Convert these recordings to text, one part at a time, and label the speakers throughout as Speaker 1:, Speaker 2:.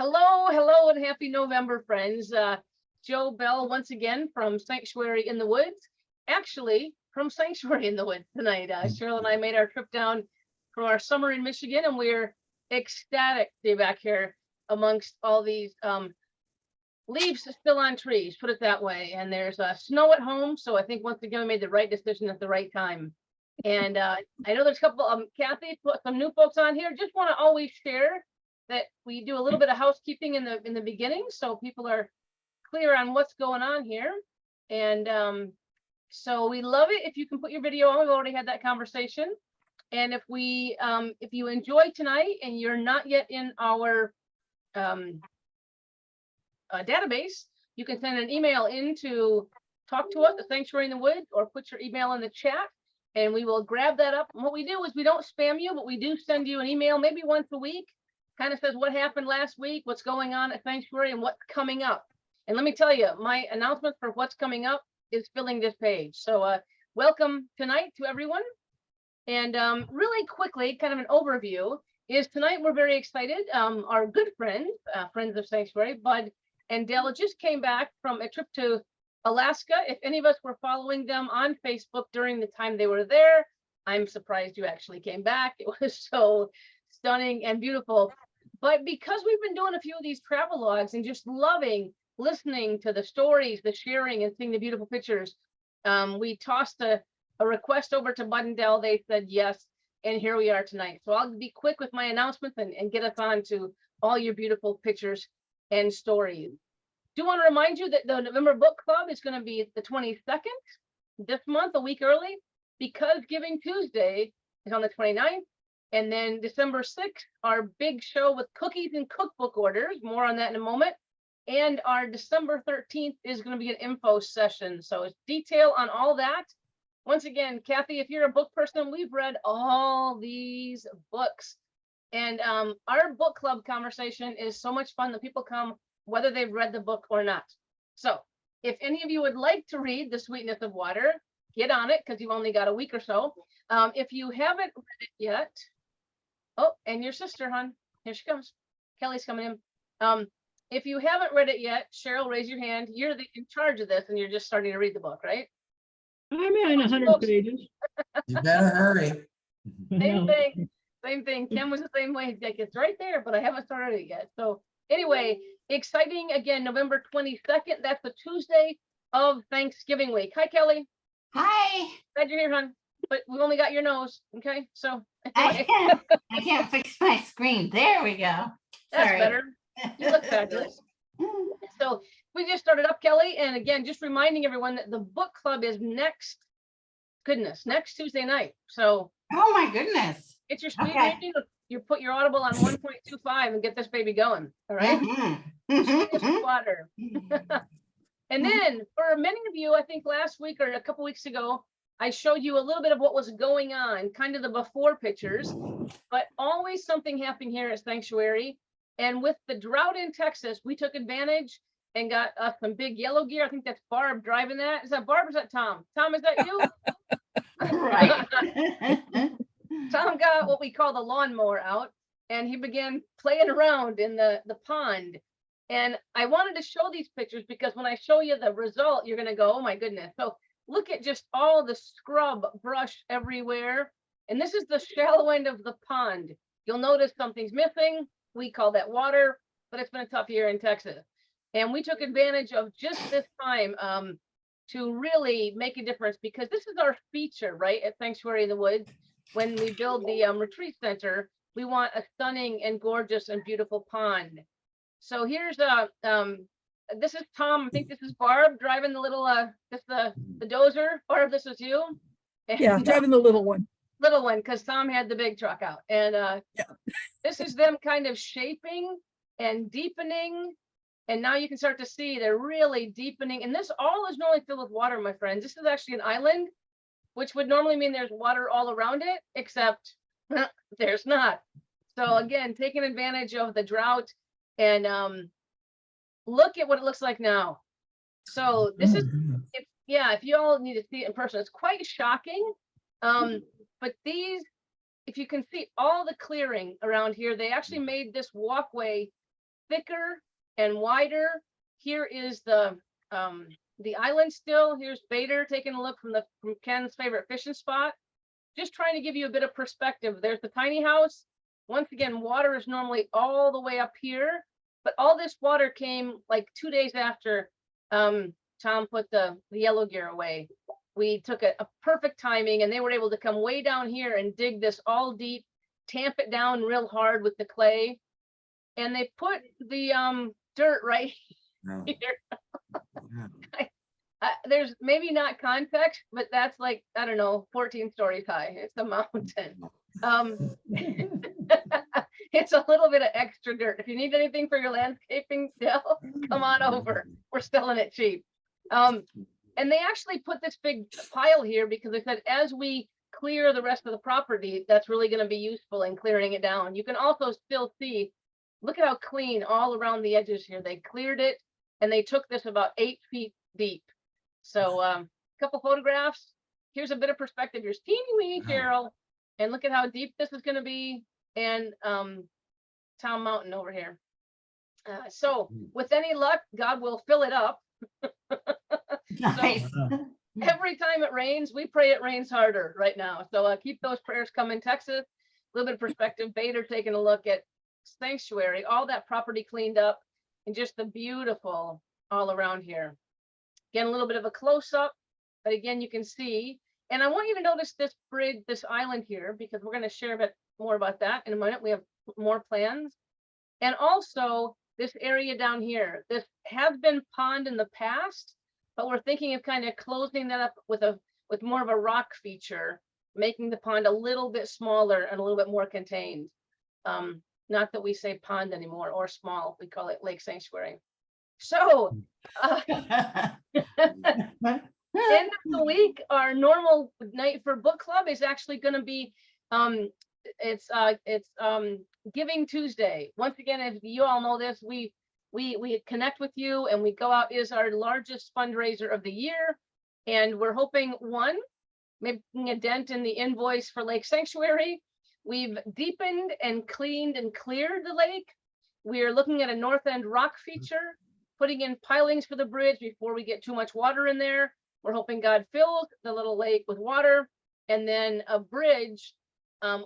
Speaker 1: Hello, and happy November, friends. Joe Bell once again from Sanctuary in the Woods. Actually, from Sanctuary in the Woods tonight. Cheryl and I made our trip down from our summer in Michigan, and we're ecstatic to be back here amongst all these leaves still on trees, put it that way. And there's snow at home, so I think once again we made the right decision at the right time. And I know there's a couple, Kathy, some new folks on here. Just want to always share that we do a little bit of housekeeping in the beginning, so people are clear on what's going on here. And so we love it if you can put your video on. We've already had that conversation. And if you enjoy tonight and you're not yet in our database, you can send an email in to talk to us at Sanctuary in the Woods, or put your email in the chat and we will grab that up. And what we do is we don't spam you, but we do send you an email maybe once a week. Kind of says what happened last week, what's going on at Sanctuary, and what's coming up. And let me tell you, my announcement for what's coming up is filling this page. So welcome tonight to everyone. And really quickly, kind of an overview is tonight we're very excited. Our good friends, friends of Sanctuary, Bud and Dell, just came back from a trip to Alaska. If any of us were following them on Facebook during the time they were there, I'm surprised you actually came back. It was so stunning and beautiful. But because we've been doing a few of these travelogues and just loving listening to the stories, the sharing, and seeing the beautiful pictures, we tossed a request over to Bud and Dell. They said yes, and here we are tonight. So I'll be quick with my announcements and get us on to all your beautiful pictures and stories. Do want to remind you that the November book club is going to be the 22nd this month, a week early, because Giving Tuesday is on the 29th. And then December 6th, our big show with cookies and cookbook orders. More on that in a moment. And our December 13th is going to be an info session. So it's detail on all that. Once again, Kathy, if you're a book person, we've read all these books. And our book club conversation is so much fun that people come whether they've read the book or not. So if any of you would like to read The Sweetness of Water, get on it, because you've only got a week or so. If you haven't read it yet, oh, and your sister, hon, here she comes. Kelly's coming in. If you haven't read it yet, Cheryl, raise your hand. You're in charge of this, and you're just starting to read the book, right?
Speaker 2: I'm in 100 pages.
Speaker 3: You better hurry.
Speaker 1: Same thing. Kim was the same way. Like, it's right there, but I haven't started it yet. So anyway, exciting again, November 22nd. That's the Tuesday of Thanksgiving week. Hi, Kelly.
Speaker 4: Hi.
Speaker 1: Glad you're here, hon. But we only got your nose. Okay, so
Speaker 4: I can't fix my screen. There we go.
Speaker 1: That's
Speaker 4: Sorry.
Speaker 1: better. You look fabulous. So we just started up, Kelly, and again, just reminding everyone that the book club is next Tuesday night. So
Speaker 4: Oh my goodness.
Speaker 1: it's your speed
Speaker 4: Okay.
Speaker 1: reading. You put your Audible on 1.25 and get this baby going. All right. Sweetness of Water. And then for many of you, I think last week or a couple weeks ago, I showed you a little bit of what was going on, kind of the before pictures, but always something happening here at Sanctuary. And with the drought in Texas, we took advantage and got some big yellow gear. I think that's Barb driving that. Is that Barb or is that Tom? Tom, is that you?
Speaker 4: Right.
Speaker 1: Tom got what we call the lawnmower out, and he began playing around in the pond. And I wanted to show these pictures because when I show you the result, you're going to go, oh my goodness. So look at just all the scrub brush everywhere. And this is the shallow end of the pond. You'll notice something's missing. We call that water, but it's been a tough year in Texas. And we took advantage of just this time to really make a difference, because this is our feature, right, at Sanctuary in the Woods. When we build the retreat center, we want a stunning and gorgeous and beautiful pond. So here's this is Tom. I think this is Barb driving the little the dozer. Barb, this is you. And,
Speaker 2: Yeah, driving the little one.
Speaker 1: Little one, because Tom had the big truck out. And
Speaker 2: Yeah.
Speaker 1: This is them kind of shaping and deepening. And now you can start to see they're really deepening. And this all is not only filled with water, my friends. This is actually an island, which would normally mean there's water all around it, except there's not. So again, taking advantage of the drought, and look at what it looks like now. So this is, if you all need to see it in person, it's quite shocking. But these, if you can see all the clearing around here, they actually made this walkway thicker and wider. Here is the island still. Here's Bader taking a look from Ken's favorite fishing spot. Just trying to give you a bit of perspective. There's the tiny house. Once again, water is normally all the way up here, but all this water came like 2 days after Tom put the yellow gear away. We took a perfect timing, and they were able to come way down here and dig this all deep, tamp it down real hard with the clay. And they put the dirt right here. There's maybe not context, but that's like, I don't know, 14 stories high. It's a mountain. It's a little bit of extra dirt. If you need anything for your landscaping, Dell, come on over. We're selling it cheap. And they actually put this big pile here because they said, as we clear the rest of the property, that's really going to be useful in clearing it down. You can also still see, look at how clean all around the edges here. They cleared it, and they took this about 8 feet deep. So a couple photographs. Here's a bit of perspective. Here's teeny weeny Cheryl, and look at how deep this is going to be. And Town Mountain over here. So with any luck, God will fill it up.
Speaker 4: Nice.
Speaker 1: Every time it rains, we pray it rains harder right now. So keep those prayers coming. Texas, a little bit of perspective. Bader taking a look at sanctuary, all that property cleaned up, and just the beautiful all around here. Again, a little bit of a close up, but again, you can see. And I want you to notice this bridge, this island here, because we're going to share a bit more about that in a minute. We have more plans. And also this area down here, this has been pond in the past, but we're thinking of kind of closing that up with more of a rock feature, making the pond a little bit smaller and a little bit more contained. Not that we say pond anymore or small, we call it Lake Sanctuary. So end of the week, our normal night for book club is actually going to be it's Giving Tuesday. Once again, if you all know this, we connect with you and we go out. It is our largest fundraiser of the year, and we're hoping, one, making a dent in the invoice for Lake Sanctuary. We've deepened and cleaned and cleared the lake. We are looking at a north end rock feature, putting in pilings for the bridge before we get too much water in there. We're hoping God fills the little lake with water, and then a bridge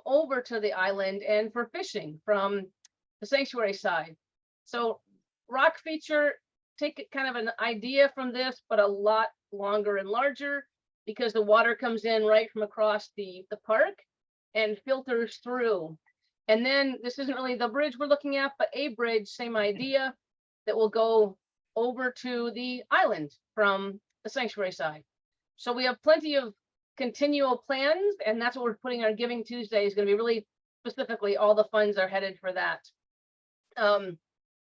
Speaker 1: over to the island and for fishing from the sanctuary side. So rock feature, take kind of an idea from this, but a lot longer and larger, because the water comes in right from across the park and filters through. And then this isn't really the bridge we're looking at, but a bridge, same idea, that will go over to the island from the sanctuary side. So we have plenty of continual plans, and that's what we're putting our Giving Tuesday is going to be. Really specifically, all the funds are headed for that.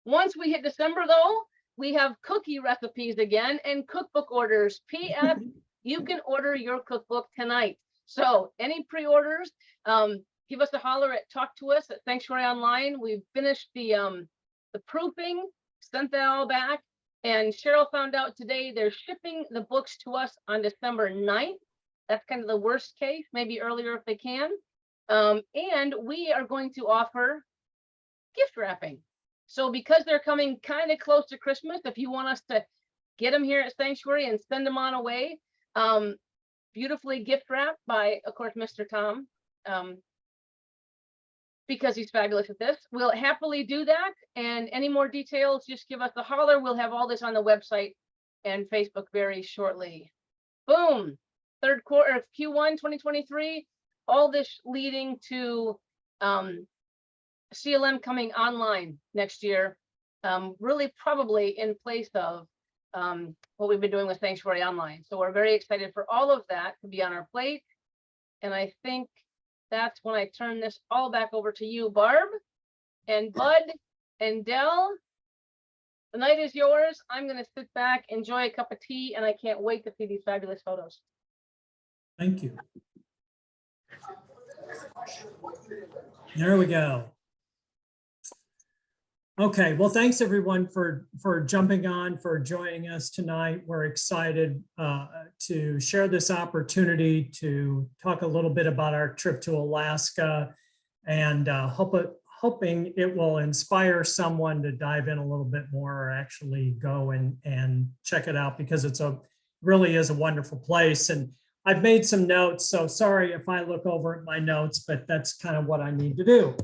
Speaker 1: Once we hit December, though, we have cookie recipes again and cookbook orders. P.S. You can order your cookbook tonight. So any pre-orders, give us a holler talk to us at Sanctuary Online. We've finished the proofing, sent that all back. And Cheryl found out today they're shipping the books to us on December 9th. That's kind of the worst case, maybe earlier if they can. And we are going to offer gift wrapping. So because they're coming kind of close to Christmas, if you want us to get them here at Sanctuary and send them on away, beautifully gift wrapped by, of course, Mr. Tom, because he's fabulous at this. We'll happily do that. And any more details, just give us a holler. We'll have all this on the website and Facebook very shortly. Boom. Third quarter of Q1 2023, all this leading to CLM coming online next year, really probably in place of what we've been doing with Sanctuary Online. So we're very excited for all of that to be on our plate. And I think that's when I turn this all back over to you, Barb and Bud and Dell. The night is yours. I'm going to sit back, enjoy a cup of tea, and I can't wait to see these fabulous photos.
Speaker 5: Thank you. There we go. Okay, well, thanks everyone for jumping on, for joining us tonight. We're excited to share this opportunity to talk a little bit about our trip to Alaska, and hope hoping it will inspire someone to dive in a little bit more or actually go and check it out, because really is a wonderful place. And I've made some notes, so sorry if I look over at my notes, but that's kind of what I need to do.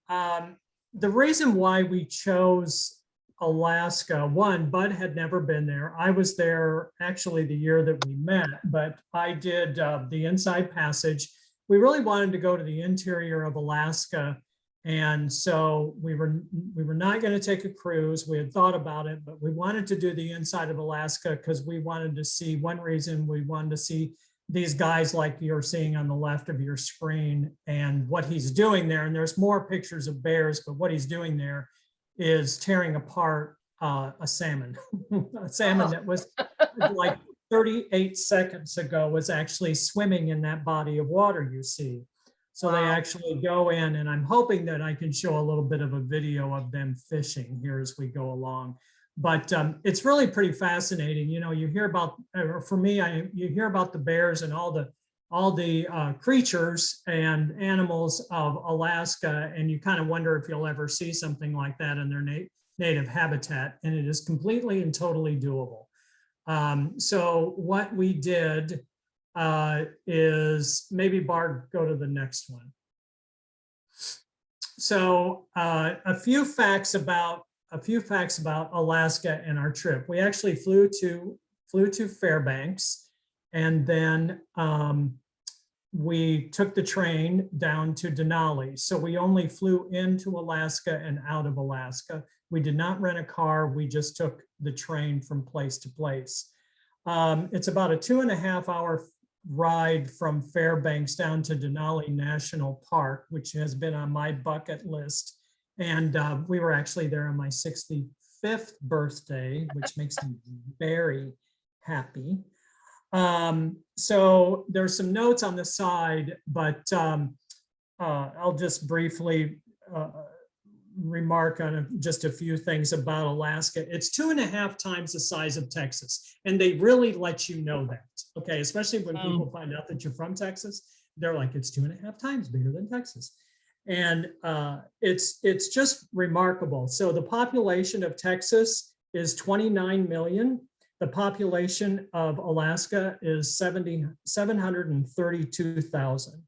Speaker 5: The reason why we chose Alaska, one, Bud had never been there. I was there actually the year that we met, but I did the Inside Passage. We really wanted to go to the interior of Alaska. And so we were not going to take a cruise. We had thought about it, but we wanted to do the inside of Alaska because we wanted to see, one reason we wanted to see these guys like you're seeing on the left of your screen and what he's doing there. And there's more pictures of bears, but what he's doing there is tearing apart a salmon. A salmon that was like 38 seconds ago was actually swimming in that body of water you see. So they actually go in, and I'm hoping that I can show a little bit of a video of them fishing here as we go along. But it's really pretty fascinating. You know, you hear about, or for me, you hear about the bears and all the creatures and animals of Alaska, and you kind of wonder if you'll ever see something like that in their native habitat, and it is completely and totally doable. So what we did is, maybe Barb, go to the next one. So a few facts about Alaska and our trip. We actually flew to Fairbanks, and then we took the train down to Denali. So we only flew into Alaska and out of Alaska. We did not rent a car. We just took the train from place to place. It's about a 2.5-hour ride from Fairbanks down to Denali National Park, which has been on my bucket list. And we were actually there on my 65th birthday, which makes me very happy. So there's some notes on the side, but I'll just briefly remark on just a few things about Alaska. It's 2.5 times the size of Texas, and they really let you know that, okay? Especially when people find out that you're from Texas, they're like, it's 2.5 times bigger than Texas. And it's just remarkable. So the population of Texas is 29 million. The population of Alaska is 732,000.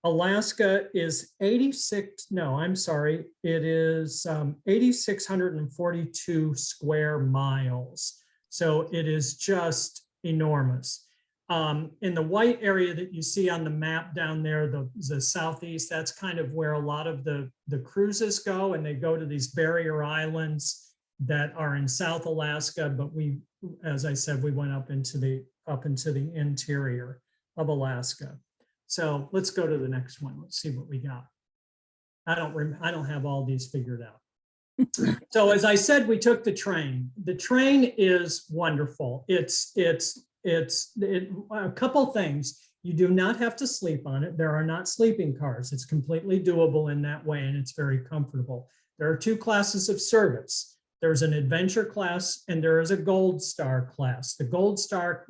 Speaker 5: Alaska is 8,642 square miles. So it is just enormous. In the white area that you see on the map down there, the southeast, that's kind of where a lot of the cruises go, and they go to these barrier islands that are in South Alaska. But we, as I said, we went up into the interior of Alaska. So let's go to the next one. Let's see what we got. I don't have all these figured out. So as I said, we took the train. The train is wonderful. It's a couple things. You do not have to sleep on it. There are not sleeping cars. It's completely doable in that way, and it's very comfortable. There are 2 classes of service. There's an adventure class and there is a gold star class. The gold star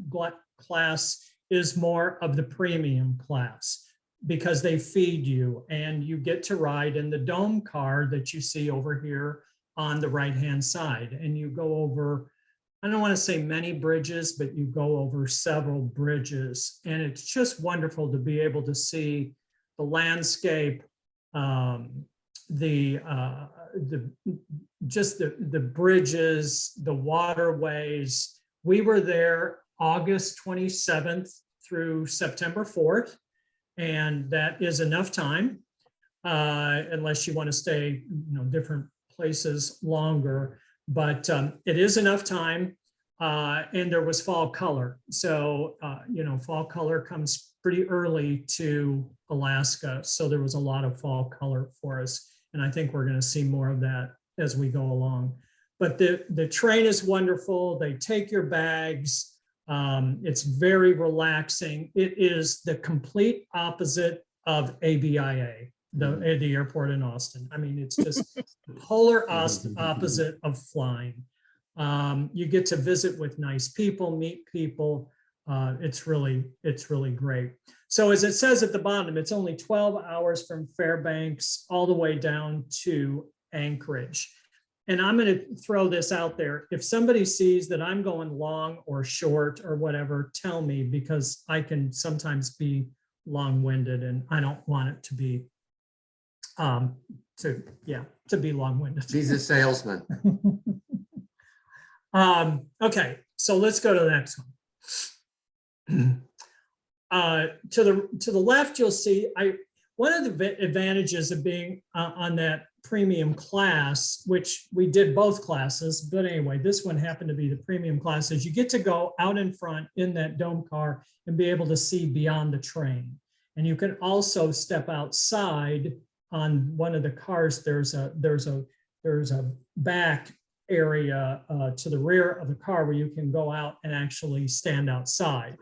Speaker 5: class is more of the premium class because they feed you, and you get to ride in the dome car that you see over here on the right-hand side. And you go over, I don't want to say many bridges, but you go over several bridges, and it's just wonderful to be able to see the landscape, the bridges, the waterways. We were there August 27th through September 4th, and that is enough time, unless you want to stay, different places longer. But it is enough time, and there was fall color. So, fall color comes pretty early to Alaska. So there was a lot of fall color for us. And I think we're going to see more of that as we go along. But the train is wonderful. They take your bags. It's very relaxing. It is the complete opposite of ABIA, the airport in Austin. I mean, it's just the polar opposite of flying. You get to visit with nice people, meet people. it's really great. So as it says at the bottom, it's only 12 hours from Fairbanks all the way down to Anchorage. And I'm going to throw this out there. If somebody sees that I'm going long or short or whatever, tell me, because I can sometimes be long-winded and I don't want it to be to be long-winded.
Speaker 3: He's a salesman.
Speaker 5: Okay, so let's go to the next one. To the left, you'll see one of the advantages of being on that premium class, which we did both classes, but anyway, this one happened to be the premium class, is you get to go out in front in that dome car and be able to see beyond the train. And you can also step outside on one of the cars. There's a back area to the rear of the car where you can go out and actually stand outside.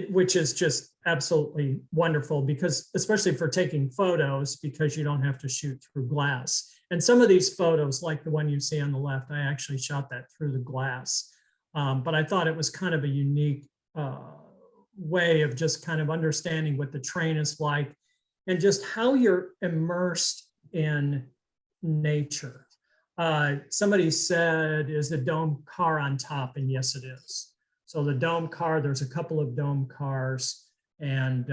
Speaker 5: Which is just absolutely wonderful, because especially for taking photos, because you don't have to shoot through glass. And some of these photos, like the one you see on the left, I actually shot that through the glass. But I thought it was kind of a unique way of just kind of understanding what the train is like and just how you're immersed in nature. Somebody said, is the dome car on top? And yes, it is. So the dome car, there's a couple of dome cars, and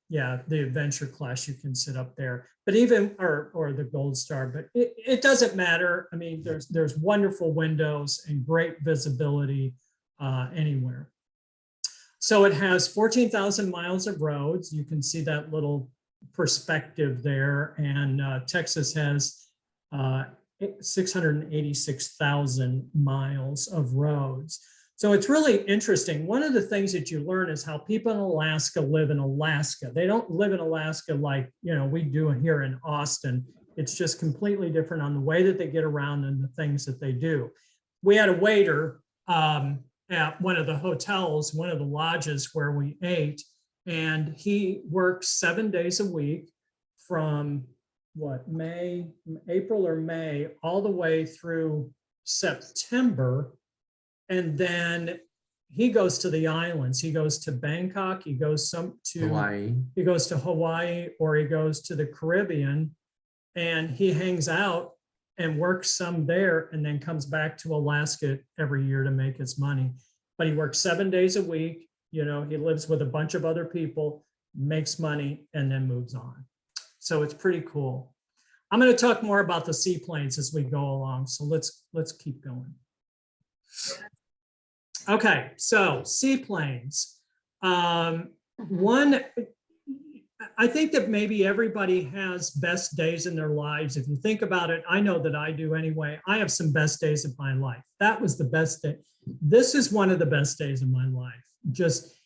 Speaker 5: yeah, the adventure class, you can sit up there, but even, or the Gold Star, but it doesn't matter. I mean, there's wonderful windows and great visibility anywhere. So it has 14,000 miles of roads. You can see that little perspective there, and Texas has 686,000 miles of roads. So it's really interesting. One of the things that you learn is how people in Alaska live in Alaska. They don't live in Alaska like, we do here in Austin. It's just completely different on the way that they get around and the things that they do. We had a waiter at one of the hotels, one of the lodges where we ate, and he works 7 days a week from April or May, all the way through September. And then he goes to the islands. He goes to Bangkok. He goes to Hawaii. He goes to Hawaii, or he goes to the Caribbean, and he hangs out and works some there, and then comes back to Alaska every year to make his money. But he works 7 days a week. He lives with a bunch of other people, makes money, and then moves on. So it's pretty cool. I'm going to talk more about the seaplanes as we go along. So let's keep going. Okay, so seaplanes. One, I think that maybe everybody has best days in their lives. If you think about it, I know that I do anyway. I have some best days of my life. That was the best day. This is one of the best days of my life. Just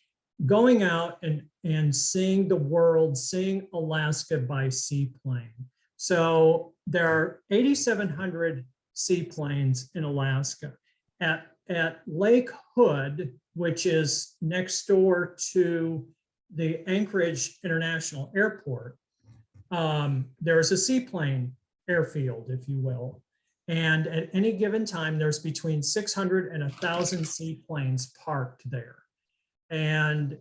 Speaker 5: going out and seeing the world, seeing Alaska by seaplane. So there are 8,700 seaplanes in Alaska. At Lake Hood, which is next door to the Anchorage International Airport, there's a seaplane airfield, if you will. And at any given time, there's between 600 and 1,000 seaplanes parked there. And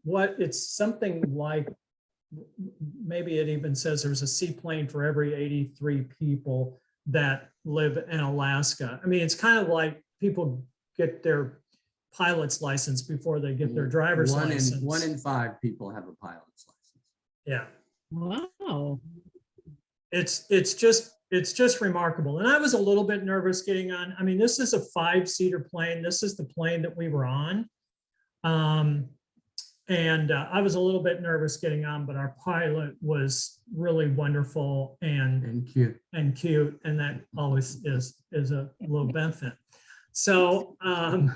Speaker 5: it's something like, maybe it even says there's a seaplane for every 83 people that live in Alaska. I mean, it's kind of like people get their pilot's license before they get their driver's license.
Speaker 3: 1 in 5 people have a pilot's license.
Speaker 5: Yeah.
Speaker 2: Wow.
Speaker 5: It's just remarkable. And I was a little bit nervous getting on. I mean, this is a 5-seater plane. This is the plane that we were on. And I was a little bit nervous getting on, but our pilot was really wonderful and cute, and that always is a little benefit. So, and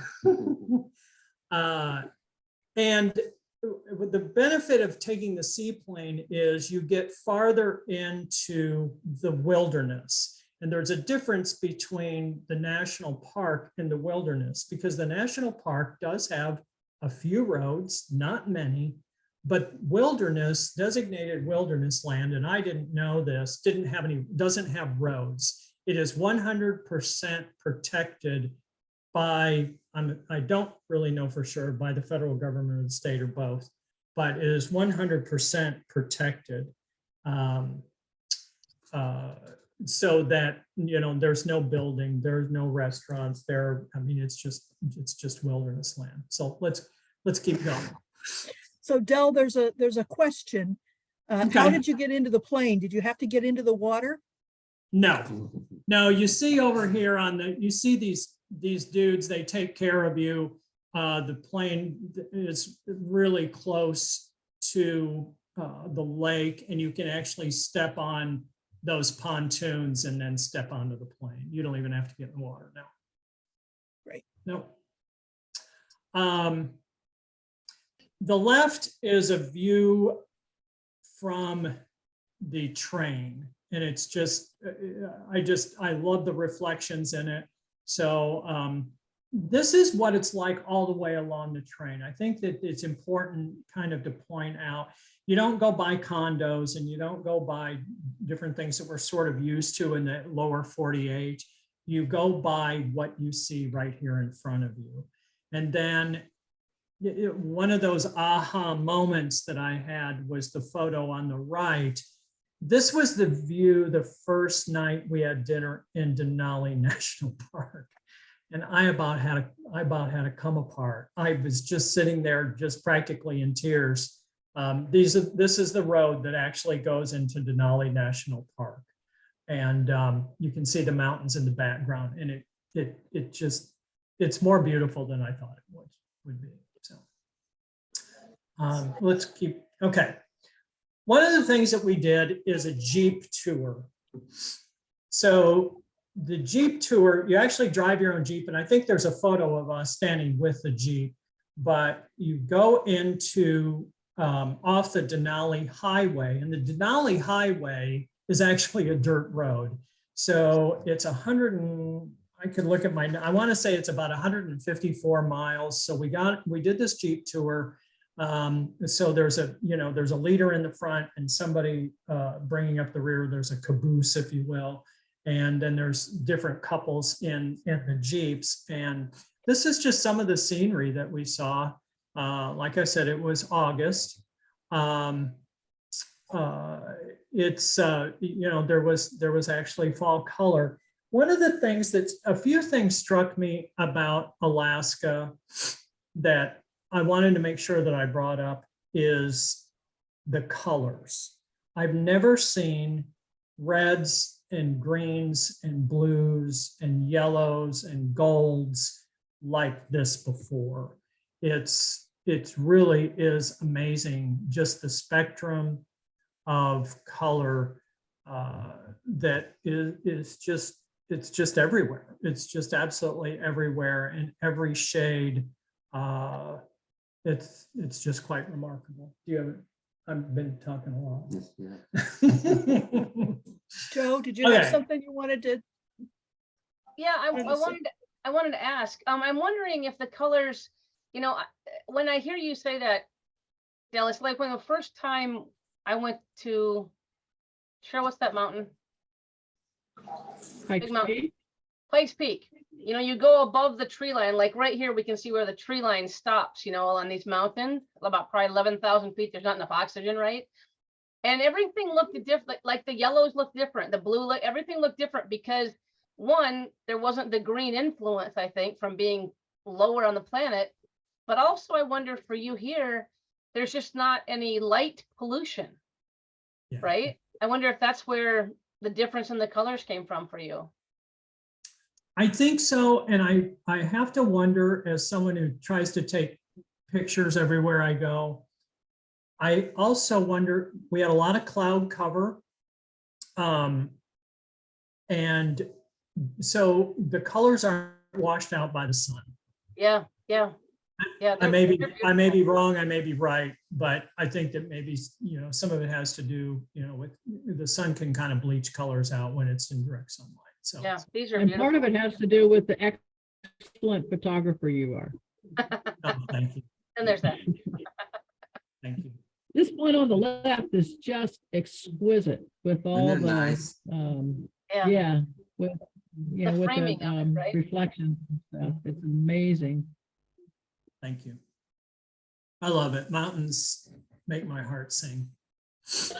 Speaker 5: the benefit of taking the seaplane is you get farther into the wilderness. And there's a difference between the national park and the wilderness, because the national park does have a few roads, not many, but wilderness, designated wilderness land, and I didn't know this, doesn't have roads. It is 100% protected I don't really know for sure, by the federal government or the state or both, but it is 100% protected. So that, there's no building, there's no restaurants there. I mean, it's just wilderness land. So let's keep going.
Speaker 2: So Dell, there's a question. How
Speaker 5: Okay.
Speaker 2: did you get into the plane? Did you have to get into the water?
Speaker 5: No, you see over here you see these dudes, they take care of you. The plane is really close to the lake, and you can actually step on those pontoons and then step onto the plane. You don't even have to get in the water now.
Speaker 2: Right.
Speaker 5: No. The left is a view from the train, and it's just, I love the reflections in it. So this is what it's like all the way along the train. I think that it's important kind of to point out, you don't go by condos and you don't go by different things that we're sort of used to in the lower 48. You go by what you see right here in front of you. And then one of those aha moments that I had was the photo on the right. This was the view the first night we had dinner in Denali National Park. And I about had to come apart. I was just sitting there, just practically in tears. This is the road that actually goes into Denali National Park. And you can see the mountains in the background, and it's more beautiful than I thought it would be. So let's keep, okay. One of the things that we did is a Jeep tour. So the Jeep tour, you actually drive your own Jeep, and I think there's a photo of us standing with the Jeep, but you go into off the Denali Highway, and the Denali Highway is actually a dirt road. So it's I could look at I want to say it's about 154 miles. So we did this Jeep tour. So there's a leader in the front and somebody bringing up the rear. There's a caboose, if you will. And then there's different couples in the Jeeps. And this is just some of the scenery that we saw. Like I said, it was August. It's, there was actually fall color. One of the things a few things struck me about Alaska that I wanted to make sure that I brought up is the colors. I've never seen reds and greens and blues and yellows and golds like this before. It really is amazing, just the spectrum of color that is just, it's just everywhere. It's just absolutely everywhere in every shade. It's just quite remarkable. I've been talking a lot.
Speaker 3: Yeah.
Speaker 2: Joe, did you have
Speaker 5: Okay.
Speaker 2: something you wanted to?
Speaker 1: Yeah, I
Speaker 2: Let me see.
Speaker 1: wanted to ask, I'm wondering if the colors, when I hear you say that, Dale, it's like when the first time I went to, what's that mountain?
Speaker 2: Pikes
Speaker 1: Big mountain.
Speaker 2: Peak?
Speaker 1: Pikes Peak. You go above the tree line, like right here, we can see where the tree line stops, on these mountains, about probably 11,000 feet. There's not enough oxygen, right? And everything looked different, like the yellows looked different, the blue, everything looked different because one, there wasn't the green influence, I think, from being lower on the planet. But also I wonder for you here, there's just not any light pollution,
Speaker 5: Yeah.
Speaker 1: right? I wonder if that's where the difference in the colors came from for you.
Speaker 5: I think so. And I have to wonder, as someone who tries to take pictures everywhere I go, I also wonder, we had a lot of cloud cover. And so the colors aren't washed out by the sun.
Speaker 1: Yeah.
Speaker 5: I may be wrong, I may be right, but I think that maybe, some of it has to do, with the sun can kind of bleach colors out when it's in direct sunlight. So
Speaker 1: Yeah, these are
Speaker 6: And
Speaker 1: beautiful.
Speaker 6: part of it has to do with the excellent photographer you are.
Speaker 5: thank you.
Speaker 1: And there's that.
Speaker 5: Thank you.
Speaker 6: This one on the left is just exquisite with all
Speaker 3: they're
Speaker 6: the,
Speaker 3: nice.
Speaker 1: Yeah.
Speaker 6: with
Speaker 1: framing of it, right?
Speaker 6: reflections and stuff. It's amazing.
Speaker 5: Thank you. I love it. Mountains make my heart sing.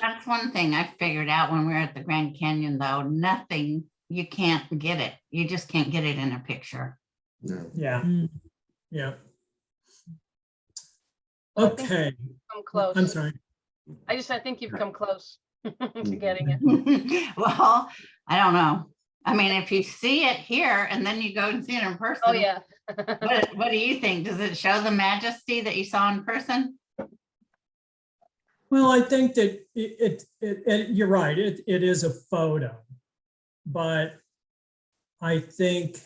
Speaker 4: That's one thing I figured out when we were at the Grand Canyon, though. Nothing, you can't get it. You just can't get it in a picture.
Speaker 3: No.
Speaker 5: Yeah,
Speaker 6: Mm.
Speaker 5: yeah.
Speaker 1: Well, I think
Speaker 5: Okay,
Speaker 1: Come close.
Speaker 5: I'm sorry.
Speaker 1: I think you've come close to getting it.
Speaker 4: Well, I don't know. I mean, if you see it here and then you go and see it in person.
Speaker 1: Oh, yeah.
Speaker 4: What do you think? Does it show the majesty that you saw in person?
Speaker 5: Well, I think that you're right. It is a photo, but I think,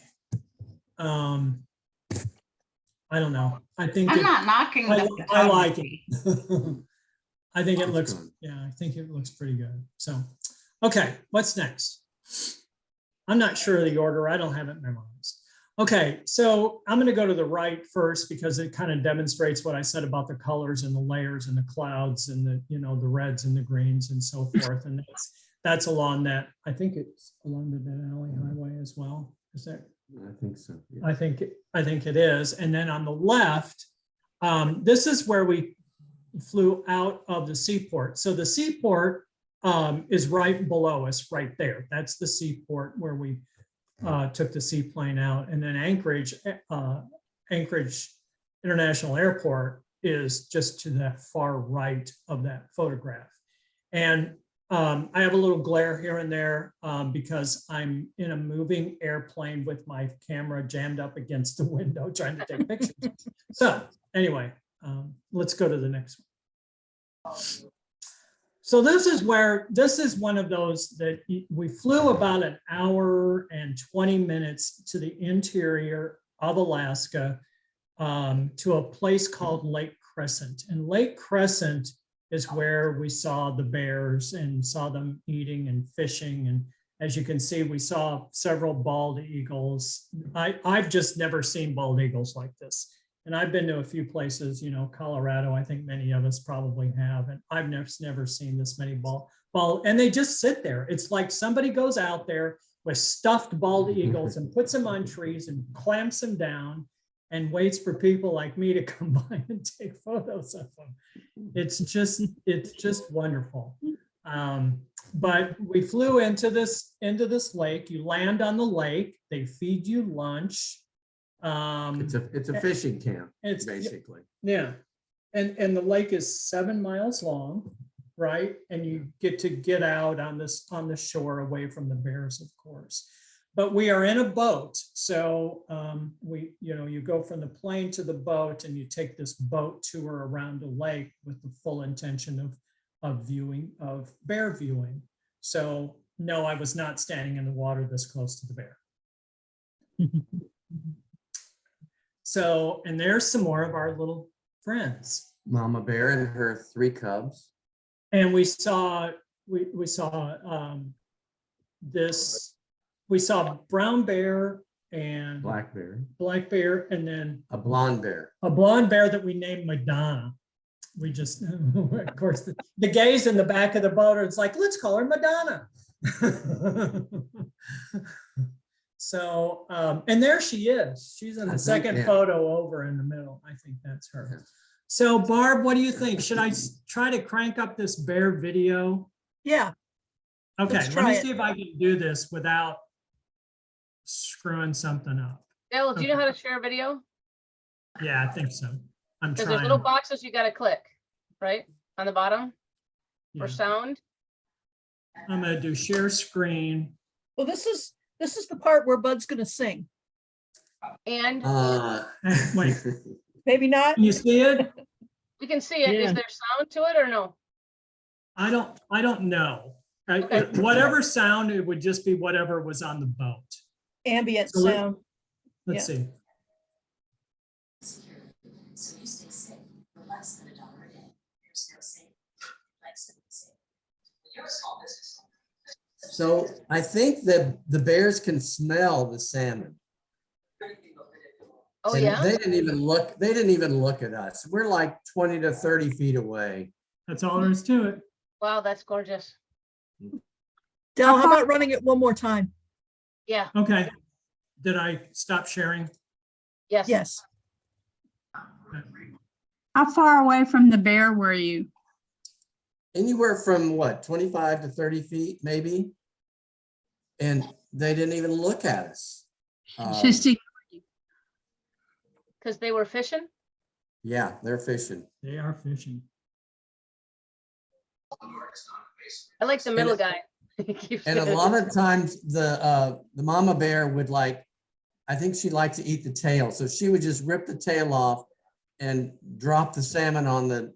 Speaker 5: I don't know. I think
Speaker 4: I'm not knocking the
Speaker 5: I like
Speaker 4: photography.
Speaker 5: it. I think it
Speaker 3: That's
Speaker 5: looks,
Speaker 3: good.
Speaker 5: yeah, I think it looks pretty good. So, okay, what's next? I'm not sure of the order. I don't have it memorized. Okay, so I'm going to go to the right first because it kind of demonstrates what I said about the colors and the layers and the clouds and the, you know, the reds and the greens and so forth. And that's along that, I think it's along the Denali Highway as well. Is that?
Speaker 3: I think so. Yeah.
Speaker 5: I think it is. And then on the left, this is where we flew out of the seaport. So the seaport is right below us, right there. That's the seaport where we took the seaplane out. And then Anchorage International Airport is just to the far right of that photograph. And I have a little glare here and there because I'm in a moving airplane with my camera jammed up against the window trying to take pictures. So anyway, let's go to the next one. So this is one of those that we flew about an hour and 20 minutes to the interior of Alaska to a place called Lake Crescent. And Lake Crescent is where we saw the bears and saw them eating and fishing. And as you can see, we saw several bald eagles. I've just never seen bald eagles like this. And I've been to a few places, you know, Colorado, I think many of us probably have, and I've never seen this many bald, and they just sit there. It's like somebody goes out there with stuffed bald eagles and puts them on trees and clamps them down and waits for people like me to come by and take photos of them. It's just wonderful. But we flew into this lake. You land on the lake, they feed you lunch.
Speaker 3: It's a fishing camp,
Speaker 5: It's
Speaker 3: basically.
Speaker 5: yeah, and the lake is 7 miles long, right? And you get out on the shore away from the bears, of course. But we are in a boat, so you go from the plane to the boat, and you take this boat tour around the lake with the full intention of bear viewing. So no, I was not standing in the water this close to the bear. So, and there's some more of our little friends.
Speaker 3: Mama bear and her 3 cubs.
Speaker 5: And we saw brown bear and
Speaker 3: Black bear.
Speaker 5: And then
Speaker 3: A blonde bear.
Speaker 5: a blonde bear that we named Madonna. We just, of course, the gays in the back of the boat are, it's like, let's call her Madonna. So, and there she is. She's in the second photo over in the middle. I think that's her.
Speaker 3: Yeah.
Speaker 5: So Barb, what do you think? Should I try to crank up this bear video?
Speaker 2: Yeah,
Speaker 5: Okay,
Speaker 2: Let's
Speaker 5: let
Speaker 2: try
Speaker 5: me
Speaker 2: it.
Speaker 5: see if I can do this without screwing something up.
Speaker 1: Dale, do you know how to share a video?
Speaker 5: Yeah, I think so. I'm
Speaker 1: Because there's
Speaker 5: trying.
Speaker 1: little boxes you gotta click, right? On the bottom
Speaker 5: Yeah.
Speaker 1: for sound.
Speaker 5: I'm gonna do share screen.
Speaker 2: well, this is the part where Bud's gonna sing.
Speaker 1: And
Speaker 5: Wait,
Speaker 2: Maybe not?
Speaker 5: can you see it?
Speaker 1: we can see it. Is
Speaker 6: Yeah.
Speaker 1: there sound to it or no?
Speaker 5: I don't know.
Speaker 1: Okay.
Speaker 5: Whatever sound, it would just be whatever was on the boat.
Speaker 2: Ambient
Speaker 5: So let-
Speaker 2: sound.
Speaker 5: Let's see.
Speaker 7: So you stay safe for less than $1 a day. There's no saving like saving. You're a small business.
Speaker 3: So I think that the bears can smell the salmon.
Speaker 1: Oh,
Speaker 3: And
Speaker 1: yeah?
Speaker 3: They didn't even look at us. We're like 20 to 30 feet away.
Speaker 5: That's all there is to it.
Speaker 1: Wow, that's gorgeous.
Speaker 2: Del, how about running it one more time?
Speaker 1: Yeah.
Speaker 5: Okay. Did I stop sharing?
Speaker 1: Yes.
Speaker 2: Yes.
Speaker 8: How far away from the bear were you?
Speaker 3: Anywhere from what, 25 to 30 feet, maybe? And they didn't even look at us.
Speaker 8: Just to-
Speaker 1: Because they were fishing.
Speaker 3: Yeah, they're fishing.
Speaker 5: They are fishing.
Speaker 1: I like the middle guy. He keeps
Speaker 3: And a
Speaker 1: getting-
Speaker 3: lot of times the mama bear would like, I think she liked to eat the tail. So she would just rip the tail off and drop the salmon on the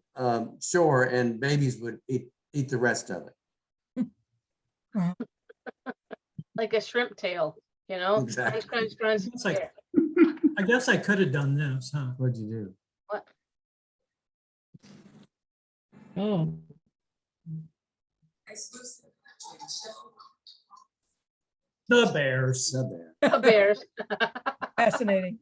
Speaker 3: shore, and babies would eat the rest of it.
Speaker 1: like a shrimp tail, you know?
Speaker 3: Exactly.
Speaker 1: Crunch, crunch, crunch.
Speaker 5: It's like-
Speaker 1: Yeah.
Speaker 5: I guess I could have done this, huh?
Speaker 3: What'd you do?
Speaker 1: What?
Speaker 6: Oh,
Speaker 5: The bears.
Speaker 3: The bear.
Speaker 1: The bears.
Speaker 2: Fascinating.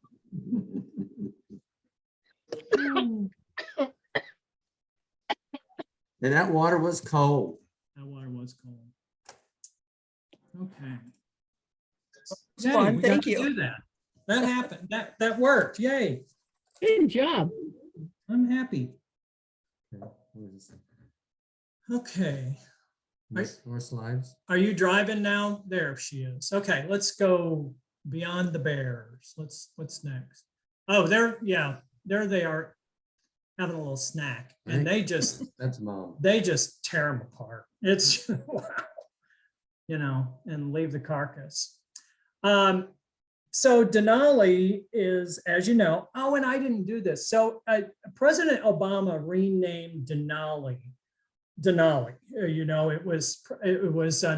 Speaker 3: And that water was cold.
Speaker 5: That water was cold. Okay.
Speaker 2: It's
Speaker 5: Yay,
Speaker 2: fun.
Speaker 5: we got
Speaker 2: Thank
Speaker 5: to
Speaker 2: you.
Speaker 5: do that. That happened. That worked. Yay.
Speaker 6: good job.
Speaker 5: I'm happy.
Speaker 3: Okay, where is it?
Speaker 5: Okay.
Speaker 3: More slides.
Speaker 5: Are you driving now? There she is. Okay, let's go beyond the bears. What's next? Oh, there they are having a little snack, and they just
Speaker 3: That's mom.
Speaker 5: tear them apart. It's wow, you know, and leave the carcass. So Denali is, as you know, oh, and I didn't do this. So President Obama renamed Denali. You know, it was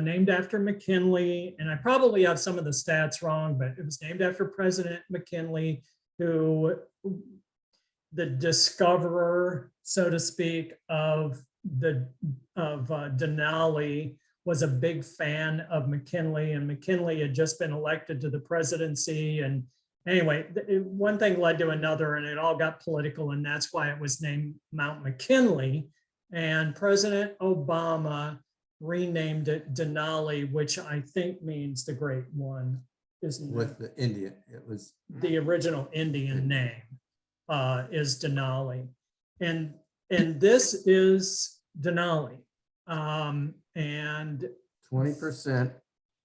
Speaker 5: named after McKinley, and I probably have some of the stats wrong, but it was named after President McKinley, who the discoverer, so to speak, of Denali, was a big fan of McKinley, and McKinley had just been elected to the presidency. And anyway, one thing led to another, and it all got political, and that's why it was named Mount McKinley. And President Obama renamed it Denali, which I think means the Great One, isn't it?
Speaker 3: With the Indian, it was.
Speaker 5: The original Indian name is Denali. And this is Denali. And
Speaker 3: 20%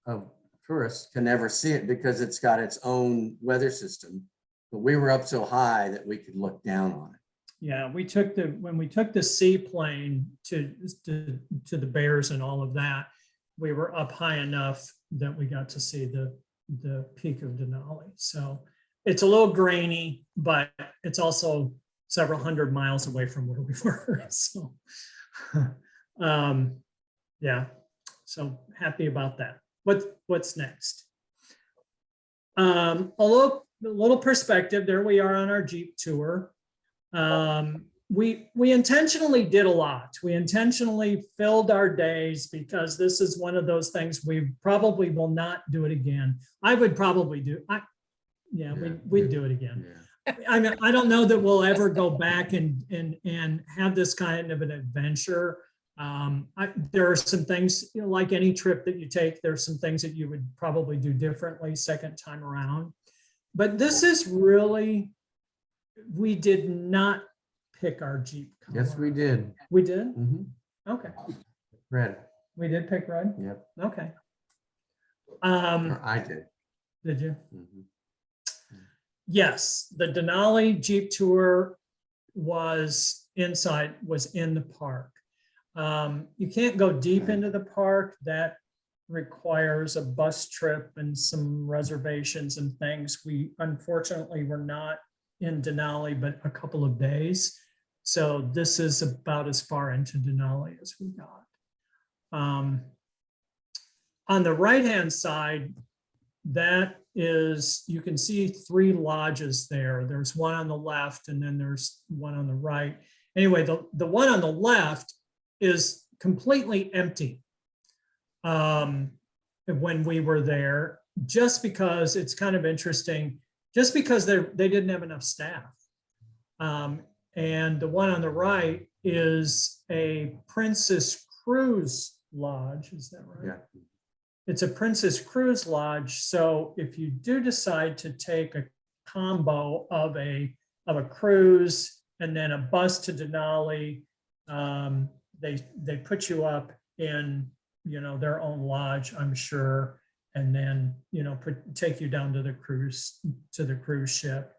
Speaker 3: of tourists can never see it because it's got its own weather system. But we were up so high that we could look down on it.
Speaker 5: yeah, when we took the seaplane to the bears and all of that, we were up high enough that we got to see the peak of Denali. So it's a little grainy, but it's also several hundred miles away from where we were. So yeah, so happy about that. What's next? A little perspective. There we are on our Jeep tour. We intentionally did a lot. We intentionally filled our days because this is one of those things we probably will not do it again. I would probably do. We'd do it again.
Speaker 3: Yeah.
Speaker 5: I mean, I don't know that we'll ever go back and have this kind of an adventure. There are some things, you know, like any trip that you take, there's some things that you would probably do differently second time around. But this is really, we did not pick our Jeep color.
Speaker 3: Yes, we did.
Speaker 5: We did?
Speaker 3: Mhm.
Speaker 5: Okay.
Speaker 3: Red.
Speaker 5: We did pick red?
Speaker 3: Yep.
Speaker 5: Okay.
Speaker 3: Or I did.
Speaker 5: Did you?
Speaker 3: Mhm.
Speaker 5: Yes, the Denali Jeep tour was in the park. You can't go deep into the park. That requires a bus trip and some reservations and things. We unfortunately were not in Denali, but a couple of days. So this is about as far into Denali as we got. On the right-hand side, that is, you can see 3 lodges there. There's one on the left and then there's one on the right. Anyway, the one on the left is completely empty when we were there, just because it's kind of interesting, just because they didn't have enough staff. And the one on the right is a Princess Cruise Lodge, is that right?
Speaker 3: Yeah.
Speaker 5: It's a Princess Cruise Lodge. So if you do decide to take a combo of a cruise and then a bus to Denali. They put you up in, you know, their own lodge, I'm sure, and then, you know, take you down to the cruise ship.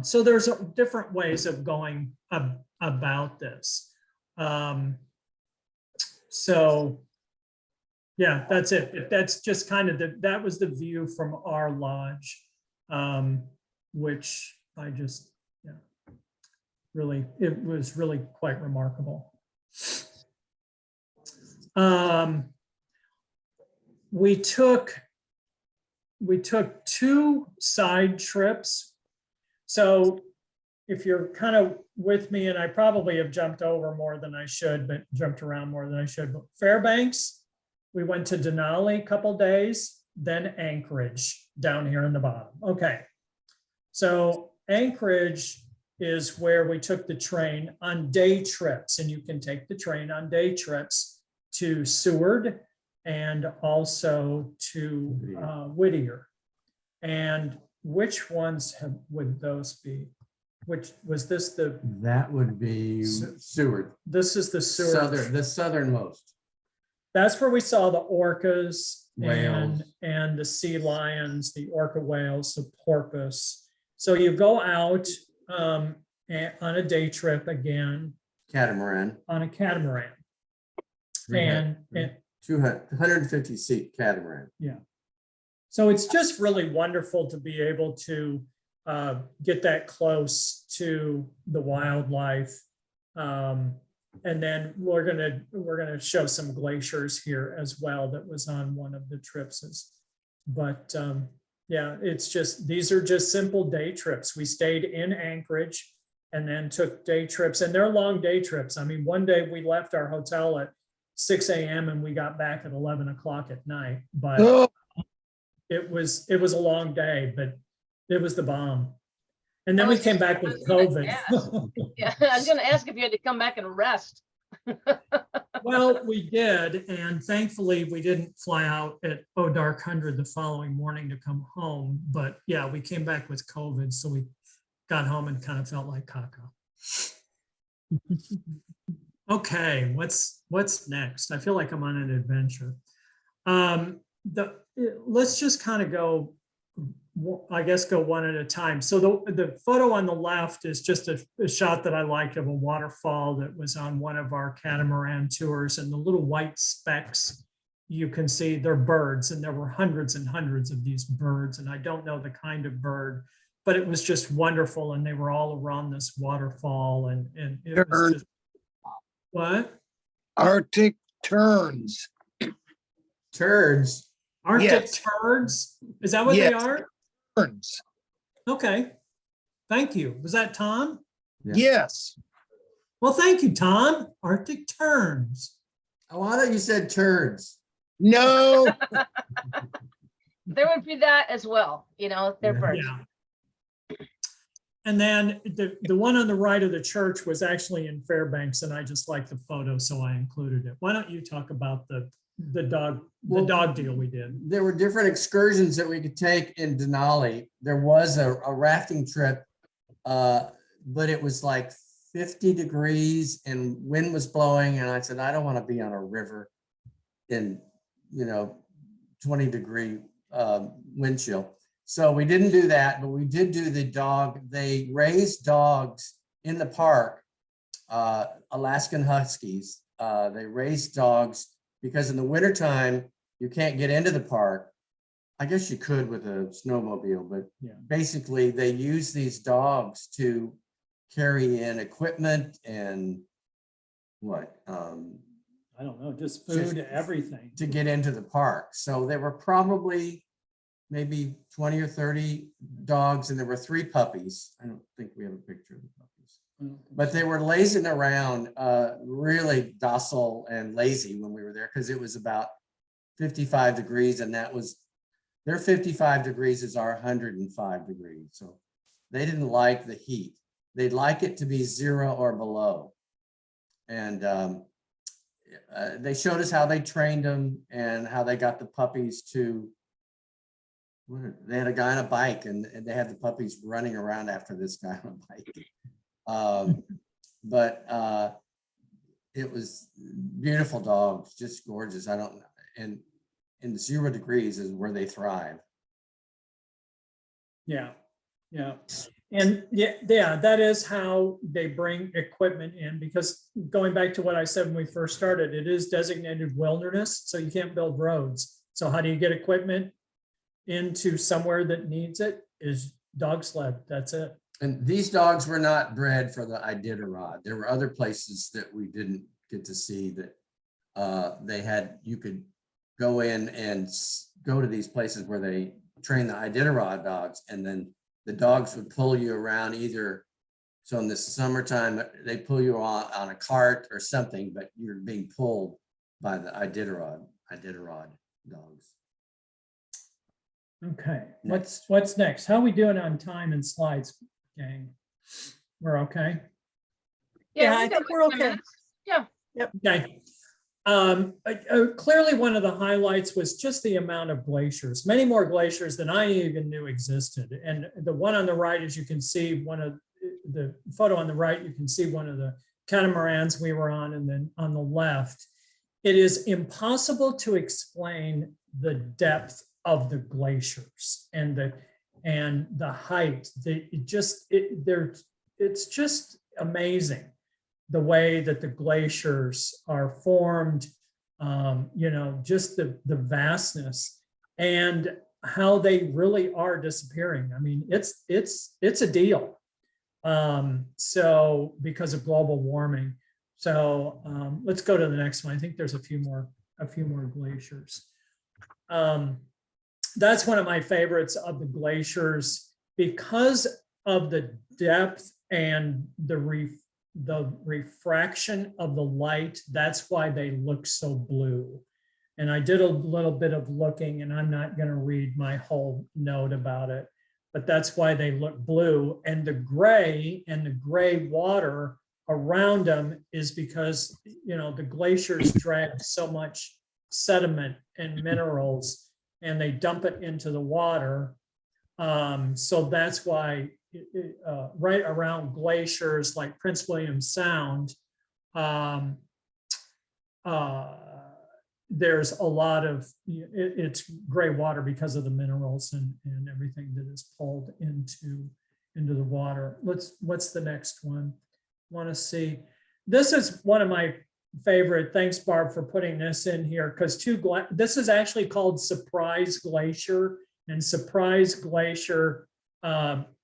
Speaker 5: So there's different ways of going about this. So yeah, that's it. If that's just kind of that was the view from our lodge, which I just, yeah, really, it was really quite remarkable. We took 2 side trips. So if you're kind of with me, and I probably have jumped around more than I should, but Fairbanks, we went to Denali a couple days, then Anchorage down here in the bottom. Okay. So Anchorage is where we took the train on day trips, and you can take the train on day trips to Seward and also to Whittier. And which ones would those be? Which was this
Speaker 3: That would be Seward.
Speaker 5: This is the Seward.
Speaker 3: The southernmost.
Speaker 5: That's where we saw the orcas
Speaker 3: Whales.
Speaker 5: and the sea lions, the orca whales, the porpoise. So you go out on a day trip again.
Speaker 3: Catamaran.
Speaker 5: On a catamaran. And
Speaker 3: 250 seat catamaran.
Speaker 5: yeah. So it's just really wonderful to be able to get that close to the wildlife. And then we're gonna show some glaciers here as well. That was on one of the trips. But yeah, it's just, these are just simple day trips. We stayed in Anchorage and then took day trips, and they're long day trips. I mean, one day we left our hotel at 6 a.m. and we got back at 11 o'clock at night. But it was a long day, but it was the bomb. And then we came back with COVID.
Speaker 1: Yeah, I was gonna ask if you had to come back and rest.
Speaker 5: Well, we did, and thankfully we didn't fly out at dark 100 the following morning to come home. But yeah, we came back with COVID, so we got home and kind of felt like caca. Okay, what's next? I feel like I'm on an adventure. Let's just kind of go, I guess, go one at a time. So the photo on the left is just a shot that I liked of a waterfall that was on one of our catamaran tours, and the little white specks you can see, they're birds, and there were hundreds and hundreds of these birds, and I don't know the kind of bird, but it was just wonderful, and they were all around this waterfall, and it was just, what?
Speaker 9: Arctic terns.
Speaker 3: Turds.
Speaker 5: Arctic
Speaker 9: Yes.
Speaker 5: turds? Is that what they
Speaker 9: Yes.
Speaker 5: are?
Speaker 9: Terns.
Speaker 5: Okay. Thank you. Was that Tom?
Speaker 3: Yeah.
Speaker 9: Yes.
Speaker 5: Well, thank you, Tom. Arctic terns.
Speaker 3: Oh, I thought you said turds.
Speaker 9: No.
Speaker 1: There would be that as well, you know, they're
Speaker 3: Yeah.
Speaker 1: birds.
Speaker 5: Yeah. And then the one on the right of the church was actually in Fairbanks, and I just liked the photo, so I included it. Why don't you talk about the dog deal we did?
Speaker 3: There were different excursions that we could take in Denali. There was a rafting trip, but it was like 50 degrees and wind was blowing. And I said, I don't want to be on a river in, 20-degree wind chill. So we didn't do that, but we did do the dog. They raised dogs in the park, Alaskan Huskies. They raised dogs because in the wintertime, you can't get into the park. I guess you could with a snowmobile, but
Speaker 5: Yeah.
Speaker 3: basically they use these dogs to carry in equipment and what?
Speaker 5: I don't know, just food, everything.
Speaker 3: To get into the park. So there were probably maybe 20 or 30 dogs, and there were 3 puppies. I don't think we have a picture of the puppies, but they were lazing around, really docile and lazy when we were there, because it was about 55 degrees, and that was their 55 degrees is our 105 degrees. So they didn't like the heat. They'd like it to be 0 or below. And they showed us how they trained them and how they got the puppies to they had a guy on a bike and they had the puppies running around after this guy on a bike. But it was beautiful dogs, just gorgeous. I don't know. And in 0 degrees is where they thrive.
Speaker 5: Yeah, yeah. And yeah, that is how they bring equipment in, because going back to what I said when we first started, it is designated wilderness, so you can't build roads. So how do you get equipment into somewhere that needs it? Is dog sled, that's it.
Speaker 3: And these dogs were not bred for the Iditarod. There were other places that we didn't get to see that they had, you could go in and go to these places where they train the Iditarod dogs, and then the dogs would pull you around either. So in the summertime, they pull you on a cart or something, but you're being pulled by the Iditarod dogs.
Speaker 5: Okay, what's next? How are we doing on time and slides, gang? We're okay?
Speaker 2: Yeah,
Speaker 1: we
Speaker 2: I
Speaker 1: got
Speaker 2: think we're
Speaker 1: 10
Speaker 2: okay.
Speaker 1: minutes. Yeah,
Speaker 5: Okay. Clearly one of the highlights was just the amount of glaciers, many more glaciers than I even knew existed. And the one on the right, as you can see, one of the photo on the right, you can see one of the catamarans we were on, and then on the left, it is impossible to explain the depth of the glaciers and the height. It's just amazing the way that the glaciers are formed, just the vastness and how they really are disappearing. I mean, it's a deal. So because of global warming. So let's go to the next one. I think there's a few more glaciers. That's one of my favorites of the glaciers because of the depth and the refraction of the light. That's why they look so blue. And I did a little bit of looking, and I'm not going to read my whole note about it, but that's why they look blue. And the gray water around them is because, the glaciers drag so much sediment and minerals and they dump it into the water. So that's why right around glaciers like Prince William Sound, there's a lot of, it's gray water because of the minerals and everything that is pulled into the water. What's the next one? Want to see? This is one of my favorite. Thanks, Barb, for putting this in here, because this is actually called Surprise Glacier, and Surprise Glacier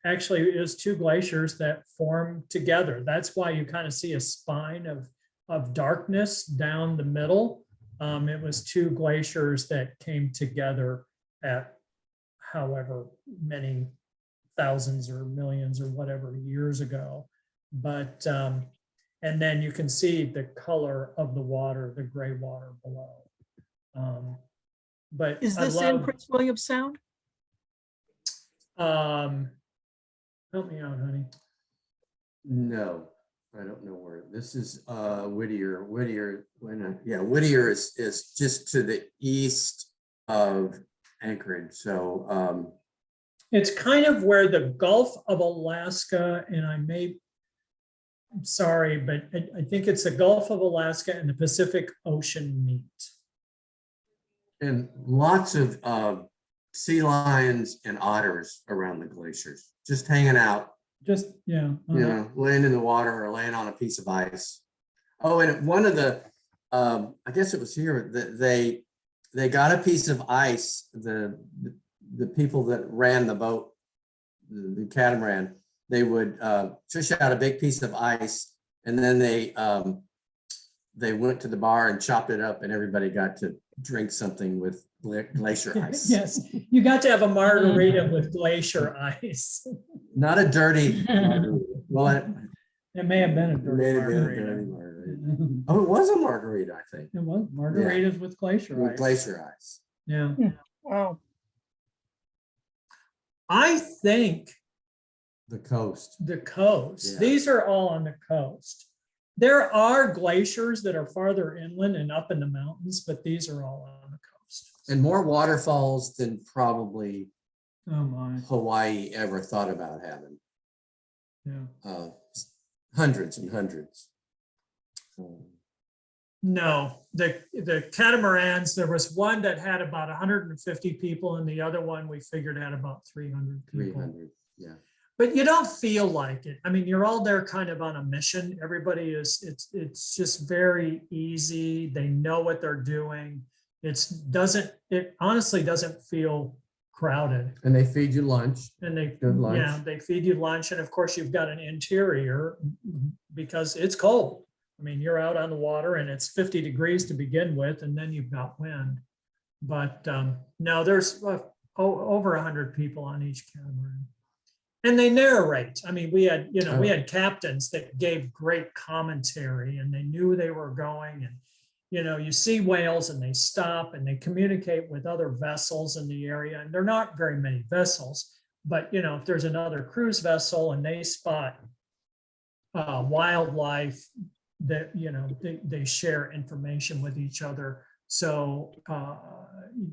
Speaker 5: actually is 2 glaciers that form together. That's why you kind of see a spine of darkness down the middle. It was 2 glaciers that came together at however many thousands or millions or whatever years ago. But and then you can see the color of the water, the gray water below. But
Speaker 2: Is this in Prince William Sound?
Speaker 5: Help me out, honey.
Speaker 3: No, I don't know where. This is Whittier. Whittier is just to the east of Anchorage. So
Speaker 5: it's kind of where the Gulf of Alaska, and I'm sorry, but I think it's the Gulf of Alaska and the Pacific Ocean meet.
Speaker 3: and lots of sea lions and otters around the glaciers, just hanging out.
Speaker 5: Just, yeah.
Speaker 3: Laying in the water or laying on a piece of ice. Oh, and one of the, I guess it was here that they got a piece of ice. The people that ran the boat, the catamaran, they would fish out a big piece of ice, and then they went to the bar and chopped it up, and everybody got to drink something with glacier ice.
Speaker 5: Yes, you got to have a margarita with glacier ice.
Speaker 3: Not a dirty margarita. Well,
Speaker 5: It may have been a
Speaker 3: it
Speaker 5: dirty
Speaker 3: may have been a
Speaker 5: margarita.
Speaker 3: dirty margarita. Oh, it was a margarita, I think.
Speaker 5: It was margaritas with glacier
Speaker 3: With
Speaker 5: ice.
Speaker 3: glacier ice.
Speaker 5: Yeah.
Speaker 2: Wow.
Speaker 5: I think
Speaker 3: The coast.
Speaker 5: the coast,
Speaker 3: Yeah.
Speaker 5: these are all on the coast. There are glaciers that are farther inland and up in the mountains, but these are all on the coast.
Speaker 3: And more waterfalls than probably
Speaker 5: Oh, my,
Speaker 3: Hawaii ever thought about having.
Speaker 5: yeah.
Speaker 3: Hundreds and hundreds.
Speaker 5: No, the catamarans, there was one that had about 150 people and the other one we figured had about 300 people.
Speaker 3: 300, yeah.
Speaker 5: But you don't feel like it. I mean, you're all there kind of on a mission. Everybody is, it's just very easy. They know what they're doing. It honestly doesn't feel crowded.
Speaker 3: And they feed you lunch.
Speaker 5: And they,
Speaker 3: Good lunch.
Speaker 5: yeah, they feed you lunch. And of course you've got an interior because it's cold. I mean, you're out on the water and it's 50 degrees to begin with, and then you've got wind. But no, there's over 100 people on each catamaran. And they narrate. I mean, we had, we had captains that gave great commentary and they knew they were going, and, you see whales and they stop and they communicate with other vessels in the area. And there are not very many vessels, but if there's another cruise vessel and they spot wildlife, that they share information with each other, so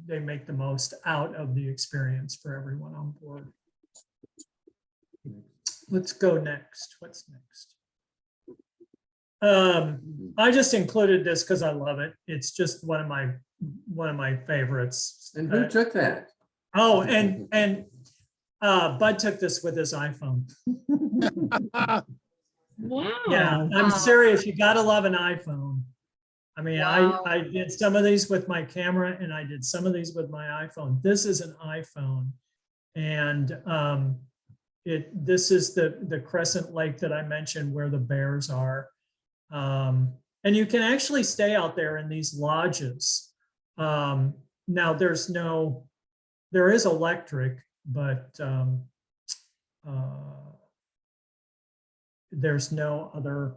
Speaker 5: they make the most out of the experience for everyone on board. Let's go next. What's next? I just included this because I love it. It's just one of my favorites.
Speaker 3: And who took that?
Speaker 5: Oh, and Bud took this with his iPhone.
Speaker 6: Wow.
Speaker 5: Yeah, I'm serious. You gotta love an iPhone. I mean,
Speaker 1: Wow.
Speaker 5: I did some of these with my camera and I did some of these with my iPhone. This is an iPhone. And this is the Crescent Lake that I mentioned where the bears are. And you can actually stay out there in these lodges. Now there is electric, but there's no other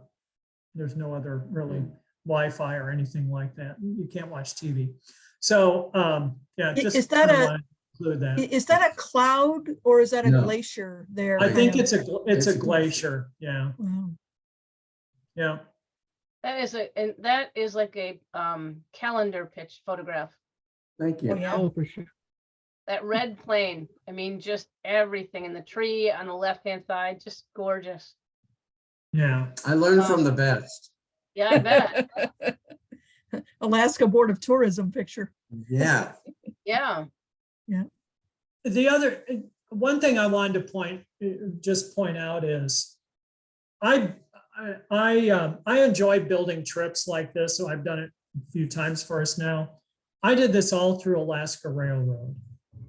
Speaker 5: really Wi-Fi or anything like that. You can't watch TV. So yeah, just
Speaker 2: Is that
Speaker 5: kinda wanted to include that.
Speaker 2: Is that a cloud or is that a
Speaker 3: No.
Speaker 2: glacier there?
Speaker 5: I think
Speaker 2: kind
Speaker 5: it's a glacier. Yeah,
Speaker 2: Wow.
Speaker 5: yeah.
Speaker 1: That is like a calendar pitch photograph.
Speaker 3: Thank
Speaker 2: Oh,
Speaker 3: you.
Speaker 2: yeah.
Speaker 6: Oh, for sure.
Speaker 1: That red plane, I mean, just everything in the tree on the left-hand side, just gorgeous.
Speaker 5: Yeah.
Speaker 3: I learned from the best.
Speaker 1: Yeah, I bet.
Speaker 2: Alaska Board of Tourism picture.
Speaker 3: Yeah.
Speaker 1: Yeah.
Speaker 5: The other one thing I wanted to point out is I enjoy building trips like this. So I've done it a few times for us now. I did this all through Alaska Railroad.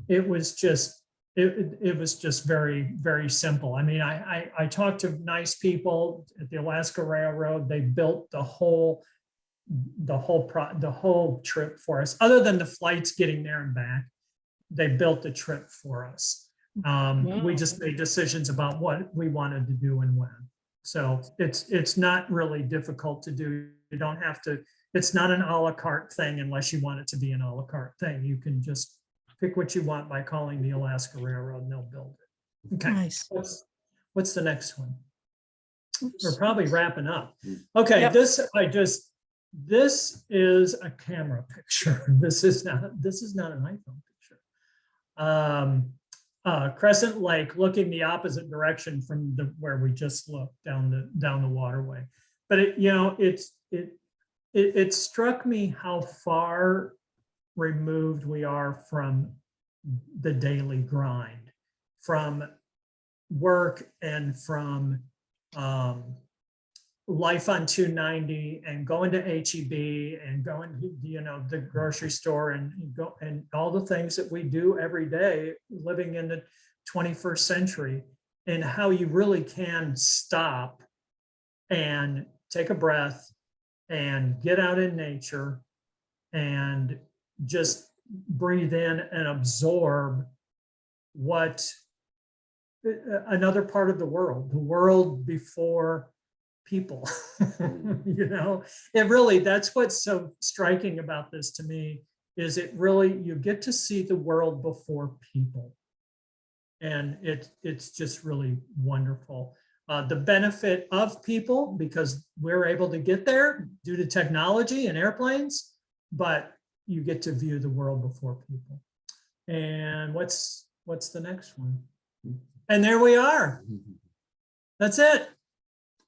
Speaker 5: It was just very, very simple. I mean, I talked to nice people at the Alaska Railroad. They built the whole trip for us. Other than the flights getting there and back, they built the trip for us. We just made decisions about what we wanted to do and when. So it's not really difficult to do. You don't have to. It's not an a la carte thing unless you want it to be an a la carte thing. You can just pick what you want by calling the Alaska Railroad and they'll build it. Okay.
Speaker 2: Nice.
Speaker 5: What's the next one?
Speaker 2: Oops.
Speaker 5: We're probably wrapping up. Okay,
Speaker 2: Yep.
Speaker 5: this is a camera picture. This is not an iPhone picture. Crescent Lake, looking the opposite direction from where we just looked down the waterway. But it struck me how far removed we are from the daily grind, from work and from life on 290 and going to HEB and going to the grocery store and all the things that we do every day living in the 21st century, and how you really can stop and take a breath and get out in nature and just breathe in and absorb what another part of the world before people. It really, that's what's so striking about this to me, is it really, you get to see the world before people. And it's just really wonderful. The benefit of people, because we're able to get there due to technology and airplanes, but you get to view the world before people. And what's what's the next one? And there we are. That's it.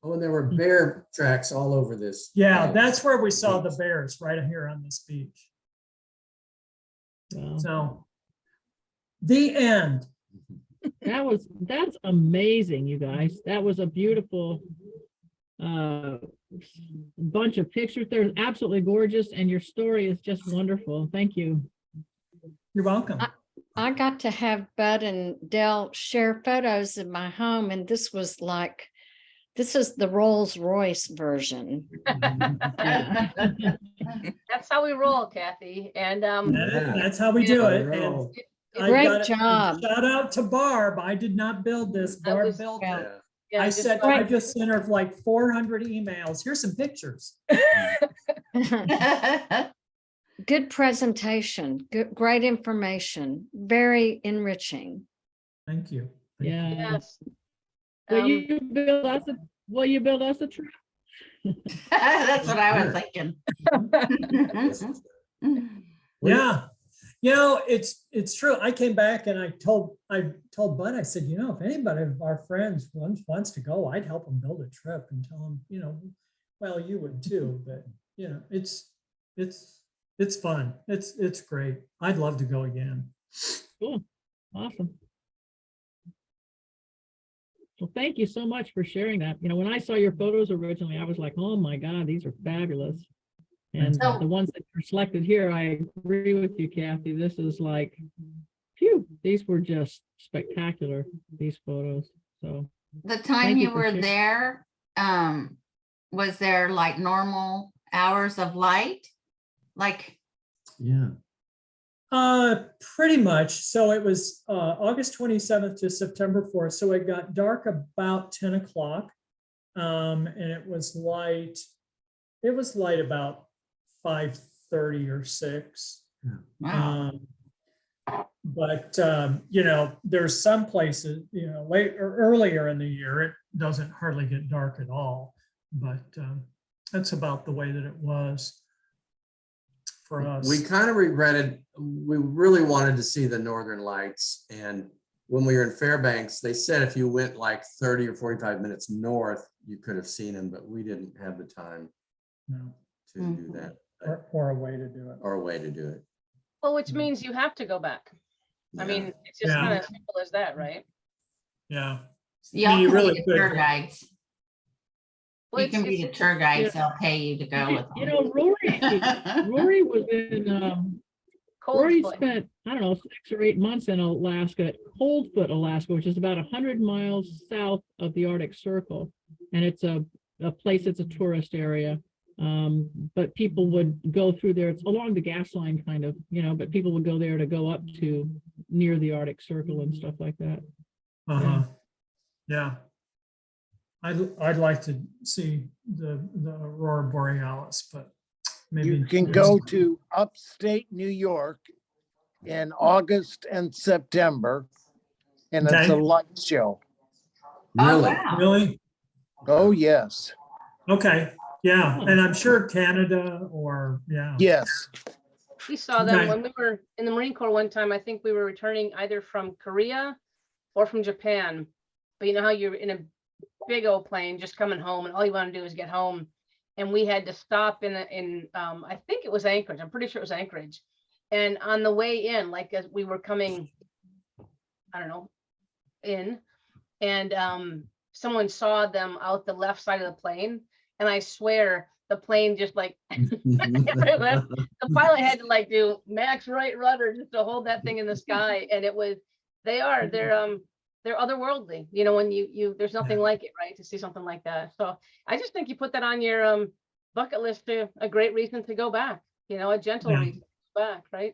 Speaker 3: Oh, and there were bear tracks all over this.
Speaker 5: Yeah, that's where we saw the bears, right here on this beach.
Speaker 6: Wow.
Speaker 5: So the end.
Speaker 6: That's amazing, you guys. That was a beautiful bunch of pictures. They're absolutely gorgeous, and your story is just wonderful. Thank you.
Speaker 5: You're welcome.
Speaker 10: I got to have Bud and Dell share photos in my home, and this is the Rolls Royce version.
Speaker 1: That's how we roll, Kathy. And
Speaker 5: That's how we do it. And I
Speaker 10: Great
Speaker 5: gotta-
Speaker 10: job.
Speaker 5: Shout out to Barb. I did not build this.
Speaker 1: I
Speaker 5: Barb
Speaker 1: was-
Speaker 5: built
Speaker 1: yeah.
Speaker 5: it.
Speaker 1: yeah,
Speaker 5: I
Speaker 1: just
Speaker 5: said,
Speaker 1: like-
Speaker 5: I just sent her like 400 emails. Here's some pictures.
Speaker 10: Good presentation, great information, very enriching.
Speaker 5: Thank you. Thank you.
Speaker 6: Yeah.
Speaker 1: Yes.
Speaker 6: Will you build us a trip?
Speaker 4: That's what I was thinking.
Speaker 5: Yeah. You know, it's true. I came back and I told Bud, I said, you know, if anybody of our friends wants to go, I'd help them build a trip and tell them, you know, well, you would too, but you know, it's fun. It's great. I'd love to go again.
Speaker 6: Cool. Awesome. Well, thank you so much for sharing that. You know, when I saw your photos originally, I was like, oh my God, these are fabulous. And
Speaker 4: So-
Speaker 6: the ones that are selected here, I agree with you, Kathy. This is like, phew, these were just spectacular, these photos. So,
Speaker 4: The time
Speaker 6: Thank you
Speaker 4: you
Speaker 6: for
Speaker 4: were
Speaker 6: sharing.
Speaker 4: there, was there like normal hours of light? Like,
Speaker 3: Yeah.
Speaker 5: Pretty much. So it was August 27th to September 4th. So it got dark about 10 o'clock. And it was light about 5:30 or 6.
Speaker 4: wow.
Speaker 5: But you know, there's some places, you know, late or earlier in the year, it doesn't hardly get dark at all. But that's about the way that it was for us.
Speaker 3: We kind of regretted, we really wanted to see the Northern Lights. And when we were in Fairbanks, they said if you went like 30 or 45 minutes north, you could have seen them, but we didn't have the time
Speaker 5: No,
Speaker 3: to do that
Speaker 5: or a way to do it.
Speaker 3: or a way to do it.
Speaker 1: Well, which means you have to go back. I
Speaker 3: Yeah.
Speaker 1: mean, it's just
Speaker 5: Yeah.
Speaker 1: kind of simple as that, right?
Speaker 5: Yeah.
Speaker 4: Y'all
Speaker 5: you
Speaker 4: can
Speaker 5: really
Speaker 4: be the
Speaker 5: could.
Speaker 4: tour guides.
Speaker 1: Well,
Speaker 4: You can be the tour guides. They'll pay you to go with
Speaker 6: you
Speaker 4: them.
Speaker 6: know, Rory was in,
Speaker 1: cold
Speaker 6: Rory
Speaker 1: foot.
Speaker 6: spent, I don't know, 6 or 8 months in Alaska, Coldfoot, Alaska, which is about 100 miles south of the Arctic Circle. And it's a place, it's a tourist area. But people would go through there. It's along the gas line kind of, you know, but people would go there to go up to near the Arctic Circle and stuff like that.
Speaker 5: Uh-huh. Yeah. I'd like to see the Aurora Borealis, but maybe.
Speaker 9: You can go to upstate New York in August and September, and it's
Speaker 5: Okay.
Speaker 9: a light show.
Speaker 4: Oh,
Speaker 3: Really?
Speaker 4: wow.
Speaker 5: Really?
Speaker 9: Oh, yes.
Speaker 5: Okay. Yeah. And I'm sure Canada or, yeah.
Speaker 9: Yes.
Speaker 1: We saw them
Speaker 5: Okay.
Speaker 1: when we were in the Marine Corps one time. I think we were returning either from Korea or from Japan. But you know how you're in a big old plane just coming home and all you want to do is get home. And we had to stop in I think it was Anchorage. I'm pretty sure it was Anchorage. And on the way in, like as we were coming, I don't know, in, and someone saw them out the left side of the plane. And I swear the plane just like the pilot had to like do max right rudder just to hold that thing in the sky. And it was, they're otherworldly, you know, when you there's nothing like it, right? To see something like that. So I just think you put that on your bucket list to a great reason to go back, you know, a gentle
Speaker 5: Yeah.
Speaker 1: reason to go back, right?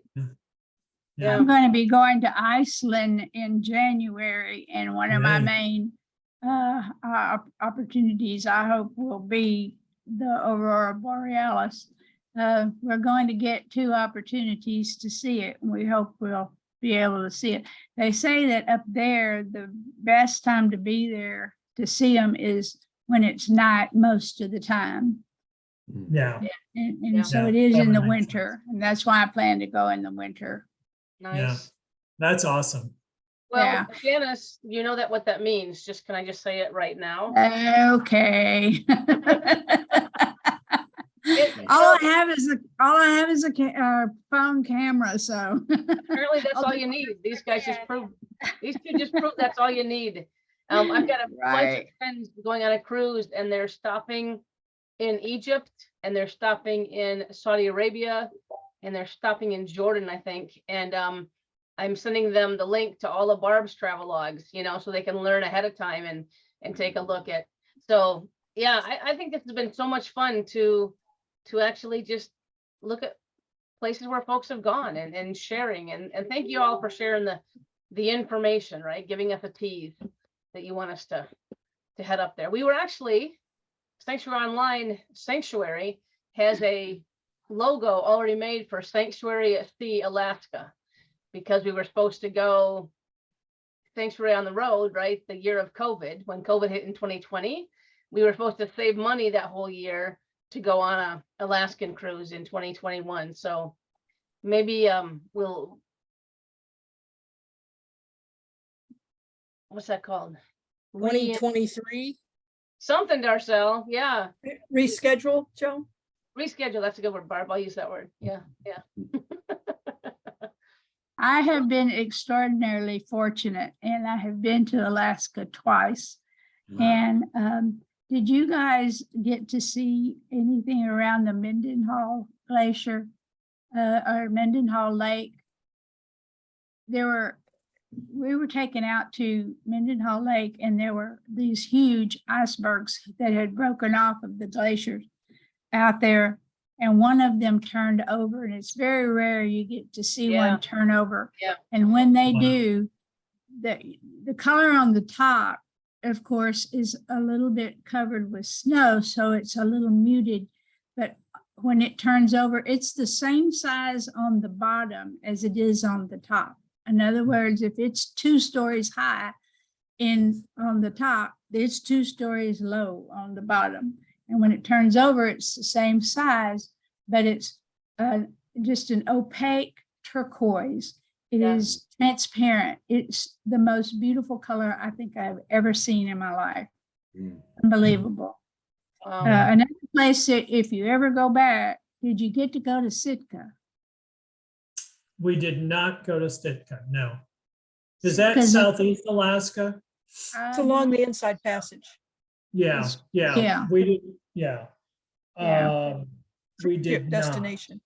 Speaker 5: Yeah.
Speaker 8: I'm going to be going to Iceland in January, and one of my
Speaker 5: Great.
Speaker 8: main opportunities, I hope, will be the Aurora Borealis. We're going to get 2 opportunities to see it, and we hope we'll be able to see it. They say that up there, the best time to be there to see them is when it's night most of the time.
Speaker 5: Yeah.
Speaker 8: And
Speaker 1: Yeah.
Speaker 8: so
Speaker 5: Yeah,
Speaker 8: it is
Speaker 5: that
Speaker 8: in
Speaker 5: would
Speaker 8: the
Speaker 5: make
Speaker 8: winter, and that's why I plan to go in the winter.
Speaker 5: Yeah.
Speaker 1: Nice.
Speaker 5: That's awesome.
Speaker 1: Well,
Speaker 8: Yeah.
Speaker 1: Janice, you know what that means. Just, can I just say it right now?
Speaker 8: Okay.
Speaker 1: You
Speaker 8: All
Speaker 1: know,
Speaker 8: I have is a phone camera, so.
Speaker 1: apparently that's
Speaker 8: I'll
Speaker 1: all
Speaker 8: do
Speaker 1: you need. These guys just
Speaker 8: can.
Speaker 1: proved, these two just proved that's all you need. I've got a bunch of
Speaker 8: Right.
Speaker 1: friends going on a cruise and they're stopping in Egypt and they're stopping in Saudi Arabia and they're stopping in Jordan, I think. And I'm sending them the link to all of Barb's travelogues, so they can learn ahead of time and take a look at. So yeah, I think this has been so much fun to actually just look at places where folks have gone and sharing. And thank you all for sharing the information, right? Giving us a tease that you want us to head up there. We were actually, Sanctuary Online Sanctuary has a logo already made for Sanctuary at Sea, Alaska, because we were supposed to go Sanctuary on the road, right? The year of COVID, when COVID hit in 2020, we were supposed to save money that whole year to go on a Alaskan cruise in 2021. So maybe we'll, what's that called?
Speaker 2: 2023
Speaker 1: Something, Darcel. Yeah.
Speaker 2: reschedule, Joe?
Speaker 1: Reschedule. That's a good word, Barb. I'll use that word. Yeah. Yeah.
Speaker 8: I have been extraordinarily fortunate and I have been to Alaska twice. And did you guys get to see anything around the Mendenhall Glacier or Mendenhall Lake? We were taken out to Mendenhall Lake and there were these huge icebergs that had broken off of the glaciers out there. And one of them turned over, and it's very rare you get to see
Speaker 1: Yeah.
Speaker 8: one turn over.
Speaker 1: Yeah.
Speaker 8: And when they
Speaker 5: Wow.
Speaker 8: do, the color on the top, of course, is a little bit covered with snow, so it's a little muted. But when it turns over, it's the same size on the bottom as it is on the top. In other words, if it's 2 stories high on the top, it's 2 stories low on the bottom. And when it turns over, it's the same size, but it's just an opaque turquoise. It
Speaker 1: Yeah.
Speaker 8: is transparent. It's the most beautiful color I think I've ever seen in my life. Unbelievable. Another place that if you ever go back, did you get to go to Sitka?
Speaker 5: We did not go to Sitka, no. Is that
Speaker 8: 'Cause it-
Speaker 5: Southeast Alaska?
Speaker 2: It's along the inside passage.
Speaker 5: Yeah,
Speaker 8: Yeah.
Speaker 5: yeah, we did, yeah.
Speaker 8: Yeah.
Speaker 5: We
Speaker 2: Your
Speaker 5: did not.
Speaker 2: destination.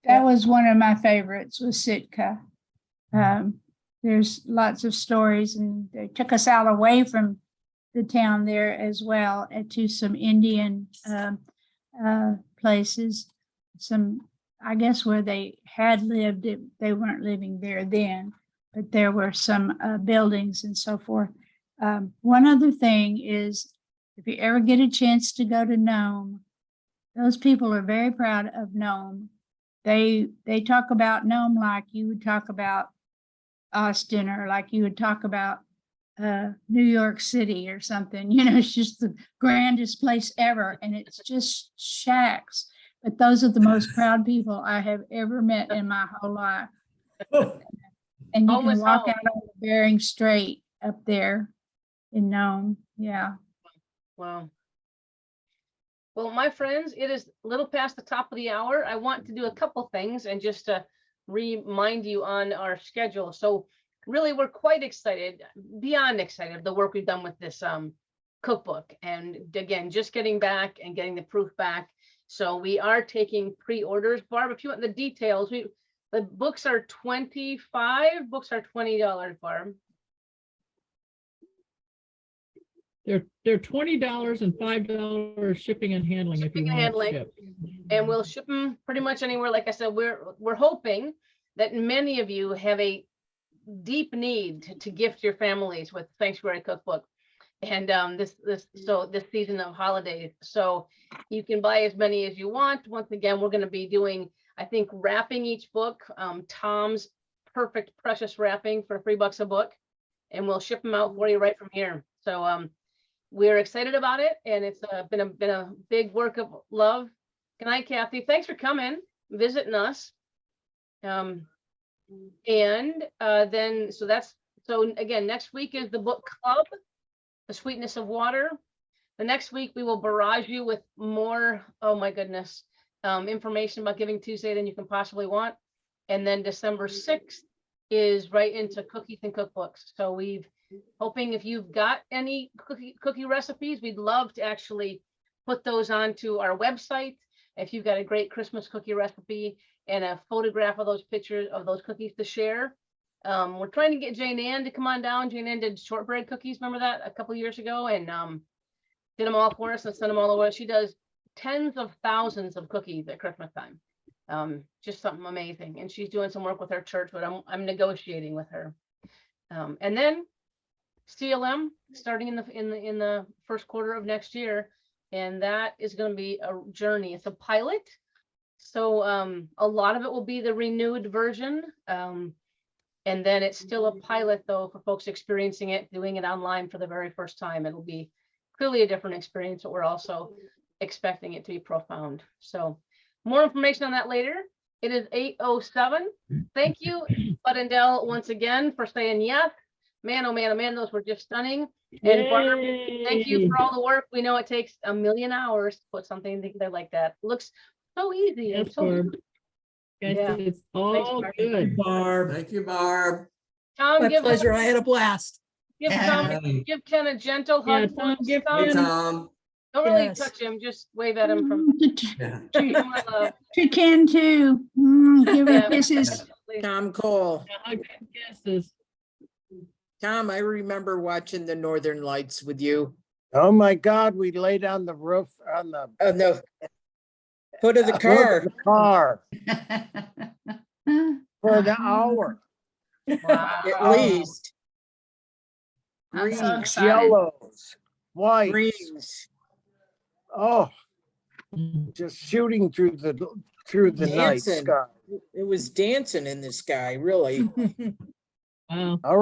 Speaker 8: That was one of my favorites, was Sitka. There's lots of stories, and they took us out away from the town there as well, to some Indian places. Some, I guess, where they had lived, they weren't living there then, but there were some buildings and so forth. One other thing is, if you ever get a chance to go to Nome, those people are very proud of Nome. They talk about Nome like you would talk about Austin, or like you would talk about New York City or something. It's just the grandest place ever, and it's just shacks. But those are the most proud people I have ever met in my whole life. And you
Speaker 1: Home
Speaker 8: can
Speaker 1: is
Speaker 8: walk
Speaker 1: home.
Speaker 8: out on Bering Strait up there in Nome. Yeah.
Speaker 1: Wow. Well, my friends, it is a little past the top of the hour. I want to do a couple things and just to remind you on our schedule. So really, we're quite excited, beyond excited, of the work we've done with this cookbook. And again, just getting back and getting the proof back. So we are taking pre-orders. Barb, if you want the details, the books are $25, books are $20, Barb.
Speaker 6: They're $20 and $5 shipping and handling if you
Speaker 1: Shipping and
Speaker 6: want it
Speaker 1: handling.
Speaker 6: shipped.
Speaker 1: And we'll ship them pretty much anywhere. Like I said, we're hoping that many of you have a deep need to gift your families with Sanctuary Cookbook, and this season of holidays. So you can buy as many as you want. Once again, we're going to be doing, I think, wrapping each book. Tom's perfect precious wrapping for $3 a book, and we'll ship them out for you right from here. So we're excited about it, and it's been a big work of love. Good night, Kathy. Thanks for coming, visiting us. And then, so that's So again, next week is the book club, The Sweetness of Water. The next week, we will barrage you with more, oh my goodness, information about Giving Tuesday than you can possibly want. And then December 6th is right into cookies and cookbooks. So we've hoping if you've got any cookie recipes, we'd love to actually put those onto our website. If you've got a great Christmas cookie recipe and a photograph of those pictures of those cookies to share. We're trying to get Jane Ann to come on down. Jane Ann did shortbread cookies, remember that, a couple years ago, and did them all for us and sent them all over. She does tens of thousands of cookies at Christmas time. Just something amazing. And she's doing some work with her church, but I'm negotiating with her. And then CLM starting in the first quarter of next year, and that is going to be a journey. It's a pilot, so a lot of it will be the renewed version. And then it's still a pilot though for folks experiencing it, doing it online for the very first time. It'll be clearly a different experience, but we're also expecting it to be profound. So more information on that later. It is 8:07. Thank you, Bud and Dell, once again for saying yes. Man, oh man, oh man, those were just stunning. And Barb, thank you for all the work. We know it takes a million hours to put something together like that. Looks so easy. and
Speaker 6: Yes,
Speaker 1: so
Speaker 6: Barb. Guys,
Speaker 1: Yeah.
Speaker 6: it's all
Speaker 1: Barb.
Speaker 6: good.
Speaker 5: Barb.
Speaker 3: Thank you, Barb.
Speaker 1: Tom,
Speaker 2: My
Speaker 1: give
Speaker 2: pleasure. I had a blast.
Speaker 1: Give Ken a gentle
Speaker 6: Yeah,
Speaker 1: hug.
Speaker 6: Tom, give
Speaker 3: Hey,
Speaker 6: Ken.
Speaker 3: Tom.
Speaker 1: Don't really
Speaker 2: Yes.
Speaker 1: touch him, just wave at him from
Speaker 3: Yeah.
Speaker 1: my love.
Speaker 8: To Ken too. Give
Speaker 1: Yeah.
Speaker 8: her kisses.
Speaker 11: Tom Cole.
Speaker 6: Hugs and kisses.
Speaker 11: Tom, I remember watching the Northern Lights with you
Speaker 9: Oh my God, we laid on the roof on the
Speaker 11: on the hood of the
Speaker 9: hood of the
Speaker 11: car,
Speaker 9: car for an hour.
Speaker 8: Wow.
Speaker 11: at least.
Speaker 8: I'm so
Speaker 11: Green,
Speaker 8: excited.
Speaker 9: Yellows, whites,
Speaker 11: greens,
Speaker 9: oh, just shooting through the night
Speaker 11: Dancing.
Speaker 9: sky.
Speaker 11: It was dancing in the sky, really.
Speaker 6: Wow.
Speaker 9: All right.